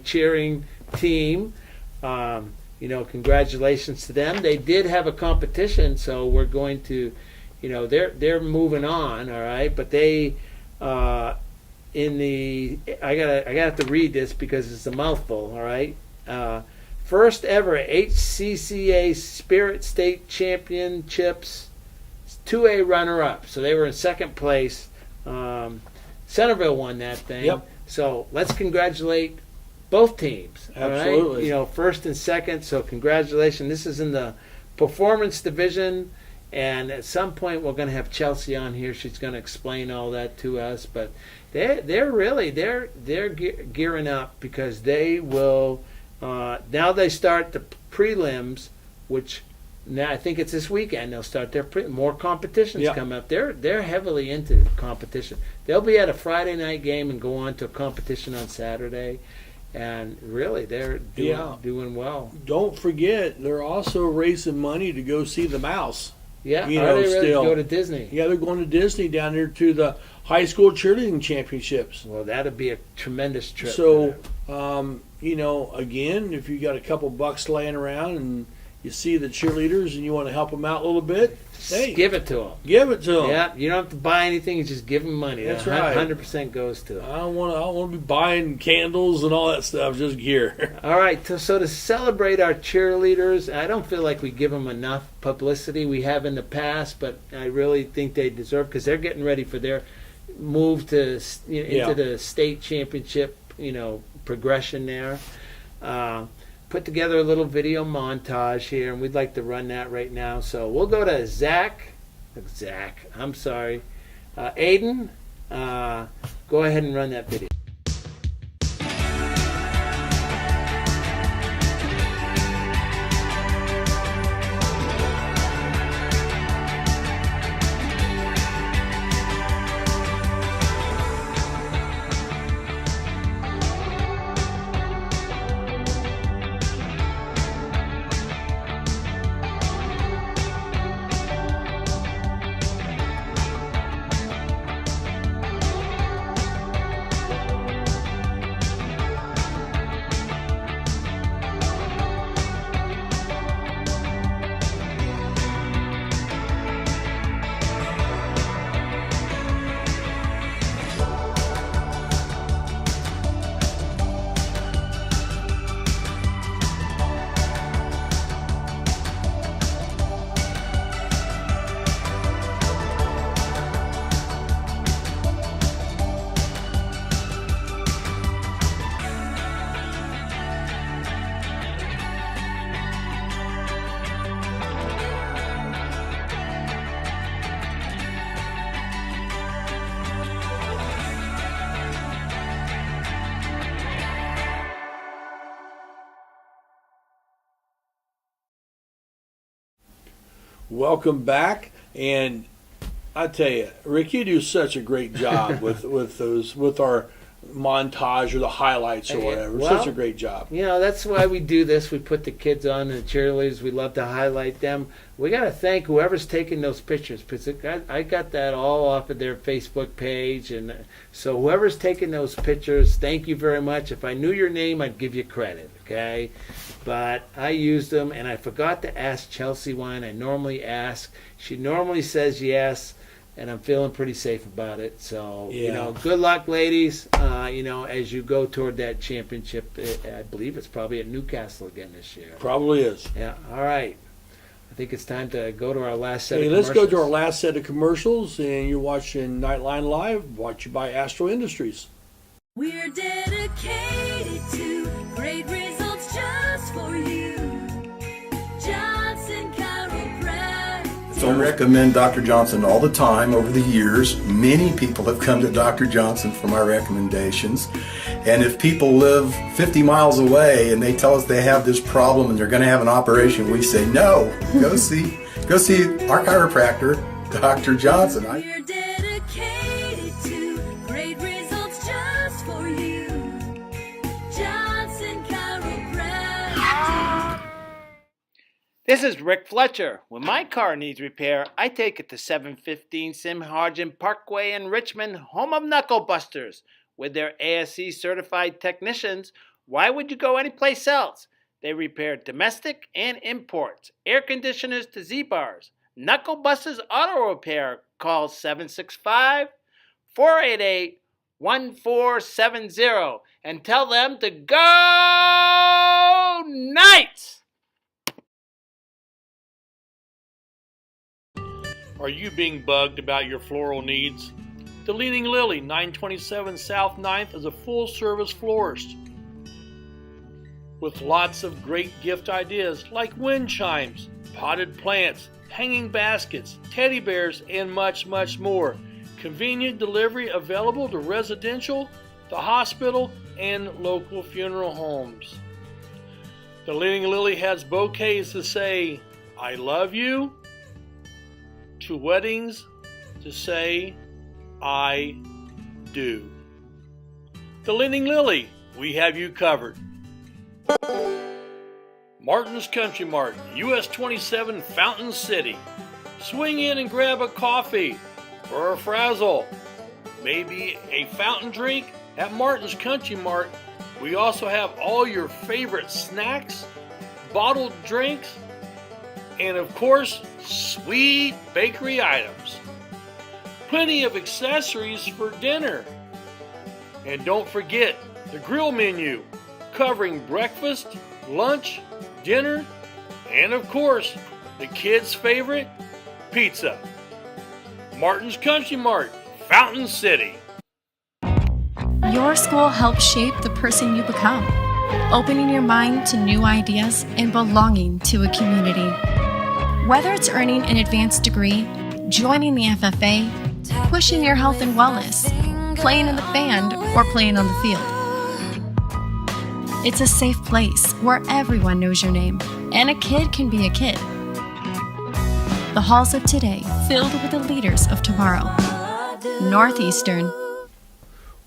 cheering team. Congratulations to them. They did have a competition, so we're going to. They're moving on, all right. But they, I gotta to read this because it's a mouthful, all right. First ever HCCA Spirit State Championships, 2A runner-up. So they were in second place. Centerville won that thing. Yep. So let's congratulate both teams. Absolutely. All right? First and second. So congratulations. This is in the performance division. And at some point, we're going to have Chelsea on here. She's going to explain all that to us. But they're gearing up because they will. Now they start the prelims, which now I think it's this weekend. They'll start their more competitions come up. They're heavily into competition. They'll be at a Friday night game and go on to a competition on Saturday. And really, they're doing well. Don't forget, they're also raising money to go see the Mouse. Yeah, are they ready to go to Disney? Yeah, they're going to Disney down there to the high school cheerleading championships. Well, that'd be a tremendous trip. So, again, if you got a couple bucks laying around and you see the cheerleaders and you want to help them out a little bit, hey, give it to them. Give it to them. Yeah, you don't have to buy anything; you just give them money. That's right. 100% goes to them. I don't want to be buying candles and all that stuff. Just gear. All right. So to celebrate our cheerleaders, I don't feel like we give them enough publicity. We have in the past, but I really think they deserve because they're getting ready for their move to into the state championship. Progression there. Put together a little video montage here, and we'd like to run that right now. So we'll go to Aiden. Go ahead and run that video. welcome back. And I tell you, Rick, you do such a great job with our montage or the highlights or whatever. Well, such a great job. That's why we do this. We put the kids on and the cheerleaders. We love to highlight them. We got to thank whoever's taking those pictures, because I got that all off of their Facebook page. And so whoever's taking those pictures, thank you very much. If I knew your name, I'd give you credit, okay? But I used them, and I forgot to ask Chelsea one. I normally ask. She normally says yes. And I'm feeling pretty safe about it. So, good luck, ladies, as you go toward that championship. I believe it's probably at Newcastle again this year. Probably is. Yeah, all right. I think it's time to go to our last set of commercials. commercials. Let's go to our last set of commercials, and you're watching Knightline Live, brought to you by Astro Industries. We're dedicated to great results just for you. Johnson Chiropractic. So I recommend Dr. Johnson all the time over the years. Many people have come to Dr. Johnson for my recommendations. And if people live 50 miles away and they tell us they have this problem and they're going to have an operation, we say, no, go see our chiropractor, Dr. Johnson. We're dedicated to great results just for you. Johnson Chiropractic. This is Rick Fletcher. When my car needs repair, I take it to 715 Simharjan Parkway in Richmond, home of Knuckle Busters. With their ASE certified technicians, why would you go anyplace else? They repair domestic and imports, air conditioners to Z-bars. Knuckle Busters Auto Repair. Call 765-488-1470 and tell them to go Knights! Are you being bugged about your floral needs? The Leading Lily, 927 South 9th, is a full-service florist with lots of great gift ideas like wind chimes, potted plants, hanging baskets, teddy bears, and much, much more. Convenient delivery available to residential, the hospital, and local funeral homes. The Leading Lily has bouquets to say, I love you, to weddings to say, I do. The Leading Lily, we have you covered. Martin's Country Mart, US 27 Fountain City. Swing in and grab a coffee or a frazzle, maybe a fountain drink at Martin's Country Mart. We also have all your favorite snacks, bottled drinks, and of course, sweet bakery items. Plenty of accessories for dinner. And don't forget the grill menu, covering breakfast, lunch, dinner, and of course, the kids' favorite, pizza. Martin's Country Mart, Fountain City. Your school helps shape the person you become, opening your mind to new ideas and belonging to a community. Whether it's earning an advanced degree, joining the FFA, pushing your health and wellness, playing in the band, or playing on the field. It's a safe place where everyone knows your name, and a kid can be a kid. The halls of today filled with the leaders of tomorrow. Northeastern.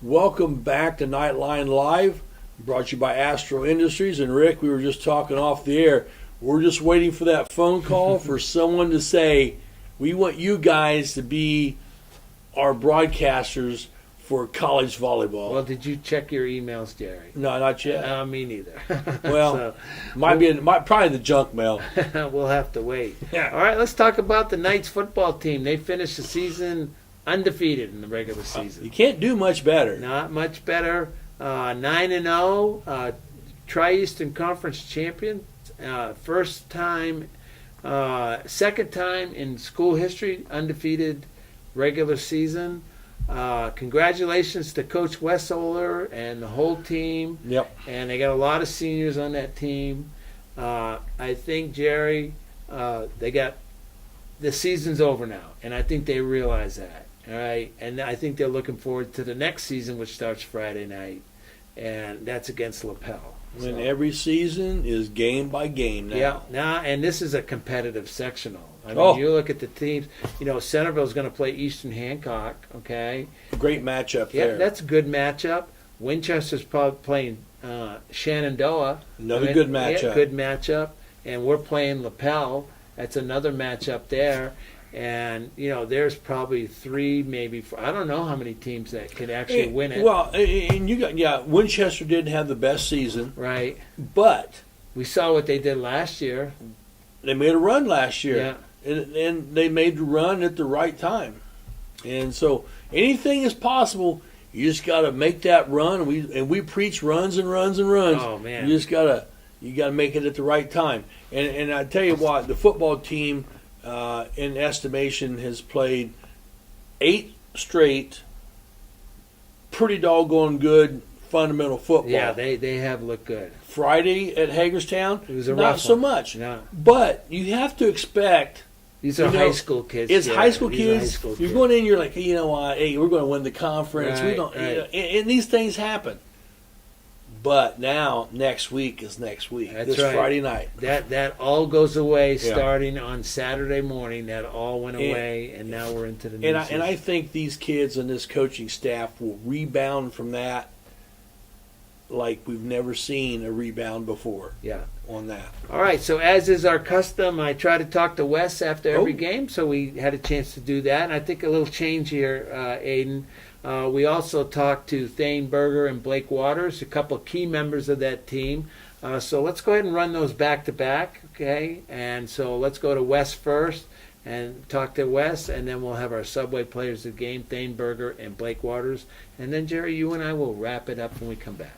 Welcome back to Knightline Live, brought to you by Astro Industries. And Rick, we were just talking off the air. We're just waiting for that phone call for someone to say, we want you guys to be our broadcasters for college volleyball. Well, did you check your emails, Jerry? No, not yet. Me neither. Well, probably the junk mail. We'll have to wait. Yeah. All right, let's talk about the Knights football team. They finished the season undefeated in the regular season. You can't do much better. Not much better. 9-0, Tri-Eastern Conference champion. Second time in school history undefeated regular season. Congratulations to Coach Wessoler and the whole team. Yep. And they got a lot of seniors on that team. I think, Jerry, the season's over now, and I think they realize that. All right, and I think they're looking forward to the next season, which starts Friday night, and that's against LaPel. When every season is game by game now. Yeah, now, and this is a competitive sectional. I mean, you look at the teams. Centerville's going to play Eastern Hancock. Okay, great matchup yeah, there. that's a good matchup. Winchester's probably playing Shenandoah. Another good matchup. Yeah, good matchup. And we're playing LaPel. That's another matchup there. And, there's probably 3, maybe 4. I don't know how many teams that could actually win it. Well, and Winchester didn't have the best season. Right. But we saw what they did last year. They made a run last year. Yeah. And they made the run at the right time. And so anything is possible. You just got to make that run. We preach runs and runs and runs. Oh, man. You got to make it at the right time. And I tell you what, the football team, in estimation, has played 8 straight pretty doggone good fundamental football. Yeah, they have looked good. Friday at Hagerstown, it was a not rough so one. much. No. But you have to expect. These are high school kids. It's high school these are kids. high school You're kids. going in, you're like, hey, you know what? Hey, we're going to win the conference. We Right, don't. right. And these things happen. But now, next week is next week. That's this right. Friday night. That all goes away Yeah. starting on Saturday morning. That all went away, and now we're into the new season. And I think these kids and this coaching staff will rebound from that like we've never seen a rebound before. Yeah. On that. All right, so as is our custom, I try to talk to Wes after every game, so we had a chance to do that. And I think a little change here, Aiden. We also talked to Thane Berger and Blake Waters, a couple of key members of that team. So let's go ahead and run those back to back, okay? And so let's go to Wes first and talk to Wes, and then we'll have our Subway players of the game, Thane Berger and Blake Waters. And then, Jerry, you and I will wrap it up when we come back.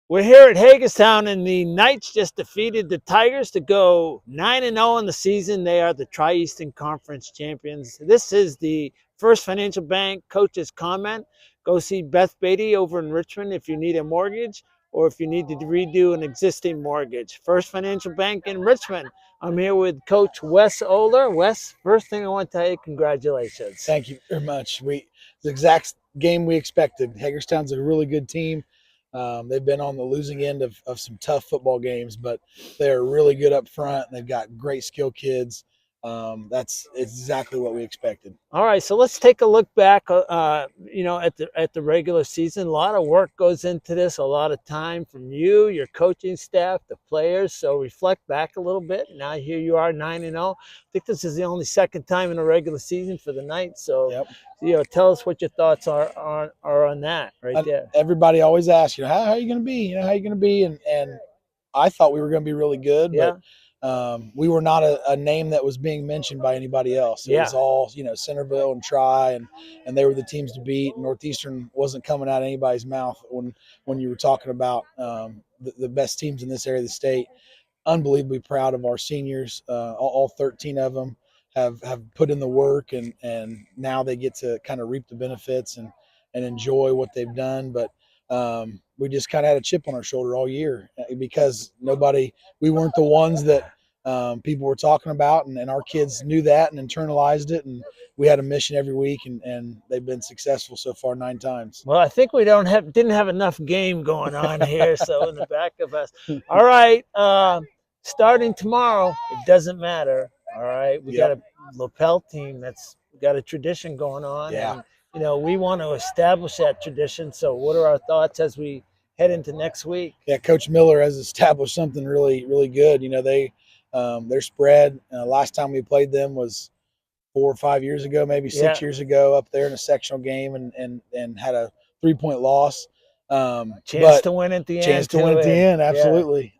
We're here at Hagerstown, and the Knights just defeated the Tigers to go 9-0 in the season. They are the Tri-Eastern Conference champions. This is the First Financial Bank coach's comment. Go see Beth Beatty over in Richmond if you need a mortgage or if you need to redo an existing mortgage. First Financial Bank in Richmond. I'm here with Coach Wes Oler. Wes, first thing I want to tell you, congratulations. Thank you very much. The exact game we expected. Hagerstown's a really good team. They've been on the losing end of some tough football games, but they're really good up front. And they've got great skill kids. That's exactly what we expected. All right, so let's take a look back. At the regular season, a lot of work goes into this. A lot of time from you, your coaching staff, the players. So reflect back a little bit. Now here you are, 9-0. I think this is the only second time in a regular season for the Knights. So, tell us what your thoughts are on that right there. Everybody always asks, how are you going to be? How are you going to be? And I thought we were going to be really good, but we were not a name that was being mentioned by anybody else. It was all, Centerville and Tri, and they were the teams to beat. Northeastern wasn't coming out of anybody's mouth when you were talking about the best teams in this area of the state. Unbelievably proud of our seniors. All 13 of them have put in the work, and now they get to kind of reap the benefits and enjoy what they've done. But we just kind of had a chip on our shoulder all year because we weren't the ones that people were talking about, and our kids knew that and internalized it, and we had a mission every week, and they've been successful so far 9 times. Well, I think we didn't have enough game going on here, so in the back of us. All right, starting tomorrow, it doesn't matter. All right, we got a lapel team that's got a tradition going on. Yeah. And, we want to establish that tradition. So what are our thoughts as we head into next week? Yeah, Coach Miller has established something really, really good. Their spread, last time we played them was 4 or 5 years ago, maybe 6 years ago, up there in a sectional game and had a 3-point loss. Chance to win at the end. Absolutely.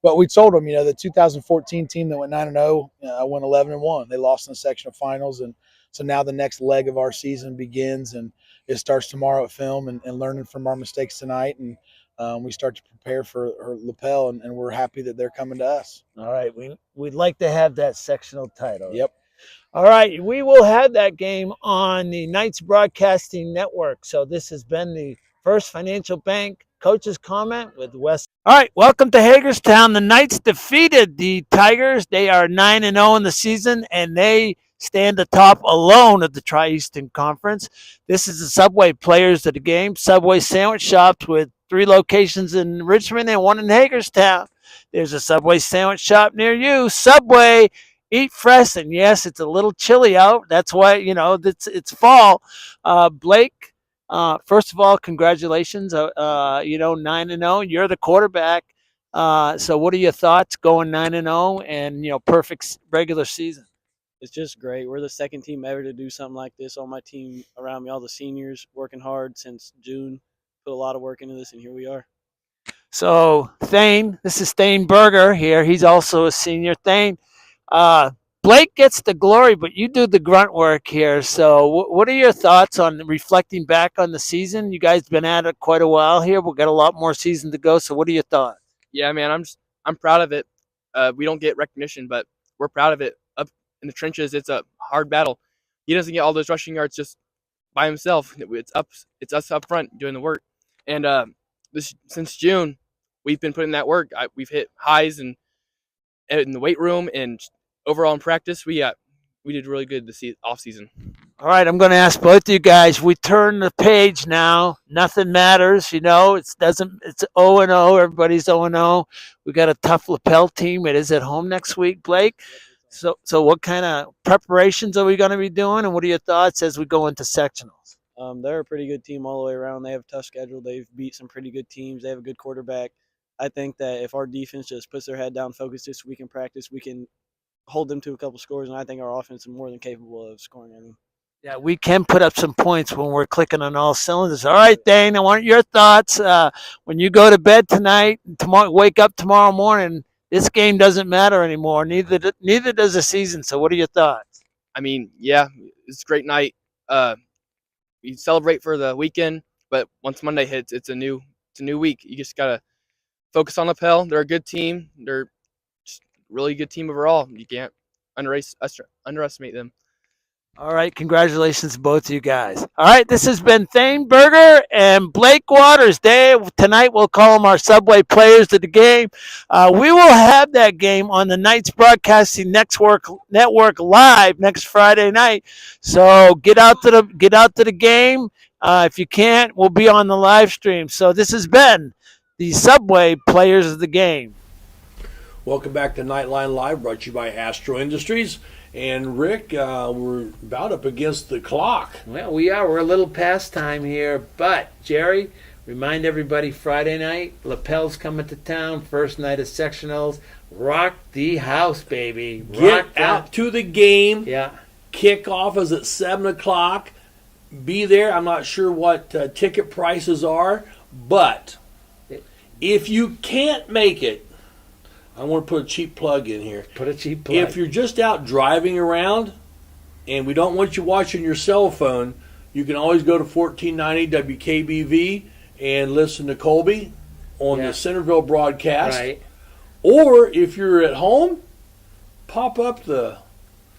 But we told them, the 2014 team that went 9-0 went 11-1. They lost in the sectional finals, and so now the next leg of our season begins, and it starts tomorrow at film and learning from our mistakes tonight, and we start to prepare for our lapel, and we're happy that they're coming to us. All right, we'd like to have that sectional title. Yep. All right, we will have that game on the Knights Broadcasting Network. So this has been the First Financial Bank Coach's Comment with Wes. All right, welcome to Hagerstown. The Knights defeated the Tigers. They are 9-0 in the season, and they stand atop alone of the Tri-Eastern Conference. This is the Subway players of the game. Subway sandwich shops with 3 locations in Richmond and 1 in Hagerstown. There's a Subway sandwich shop near you. Subway, eat fresh. And yes, it's a little chilly out. That's why, it's fall. Blake, first of all, congratulations. 9-0. You're the quarterback. So what are your thoughts going 9-0 and, perfect regular season? It's just great. We're the second team ever to do something like this. All my team around me, all the seniors, working hard since June, put a lot of work into this, and here we are. So, Thane, this is Thane Berger here. He's also a senior. Thane, Blake gets the glory, but you do the grunt work here. So, what are your thoughts on reflecting back on the season? You guys been at it quite a while here. We've got a lot more season to go. So, what are your thoughts? Yeah, man, I'm proud of it. We don't get recognition, but we're proud of it. Up in the trenches, it's a hard battle. He doesn't get all those rushing yards just by himself. It's us up front doing the work. And since June, we've been putting that work. We've hit highs in the weight room and overall in practice. We did really good this off season. All right, I'm going to ask both of you guys. We turn the page now. Nothing matters, It's 0-0. Everybody's 0-0. We got a tough lapel team. It is at home next week, Blake. So what kind of preparations are we going to be doing, and what are your thoughts as we go into sectionals? They're a pretty good team all the way around. They have a tough schedule. They've beat some pretty good teams. They have a good quarterback. I think that if our defense just puts their head down, focus this week in practice, we can hold them to a couple scores, and I think our offense is more than capable of scoring on them. Yeah, we can put up some points when we're clicking on all cylinders. All right, Dane, I want your thoughts. When you go to bed tonight, wake up tomorrow morning, this game doesn't matter anymore. Neither does the season. So what are your thoughts? I mean, yeah, it's a great night. We celebrate for the weekend, but once Monday hits, it's a new week. You just gotta focus on lapel. They're a good team. They're just a really good team overall. You can't underestimate them. All right, congratulations to both of you guys. All right, this has been Thane Berger and Blake Waters. Tonight we'll call them our Subway players of the game. We will have that game on the Knights Broadcasting Network live next Friday night. So get out to the game. If you can't, we'll be on the live stream. So this has been the Subway players of the game. Welcome back to Knightline Live, brought to you by Astro Industries. And Rick, we're about up against the clock. Well, we are. We're a little past time here. But, Jerry, remind everybody Friday night, lapel's coming to town. First night of sectionals. Rock the house, baby. Get out to the game. Yeah. Kickoff is at 7 o'clock. Be there. I'm not sure what ticket prices are. But if you can't make it, I want to put a cheap plug in here. Put a cheap plug. If you're just out driving around and we don't want you watching your cell phone, you can always go to 1490 WKBV and listen to Colby on the Centerville broadcast. Right. Or if you're at home, pop up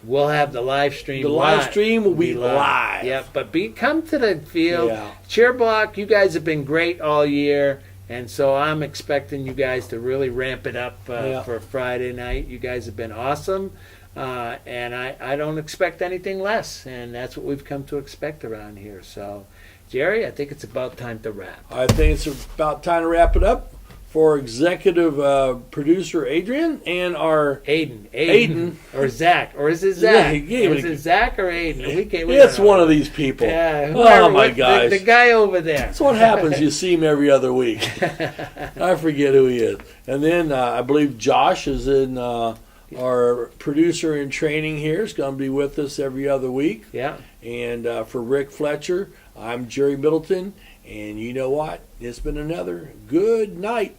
We'll have the live stream. The live stream will be live. Yeah, but come to the field. Yeah. Cheer block, you guys have been great all year. And so I'm expecting you guys to really ramp it up for Friday night. You guys have been awesome. And I don't expect anything less. And that's what we've come to expect around here. So, Jerry, I think it's about time to wrap. I think it's about time to wrap it up for executive producer Adrian and our Aiden. Or Zach. Or is it Zach? Is it Zach or Aiden? It's one of these people. Yeah. Oh, my gosh. The guy over there. That's what happens. You see him every other week. I forget who he is. And then I believe Josh is in our producer in training here. Is going to be with us every other week. Yeah. And for Rick Fletcher, I'm Jerry Middleton. And you know what? It's been another good night.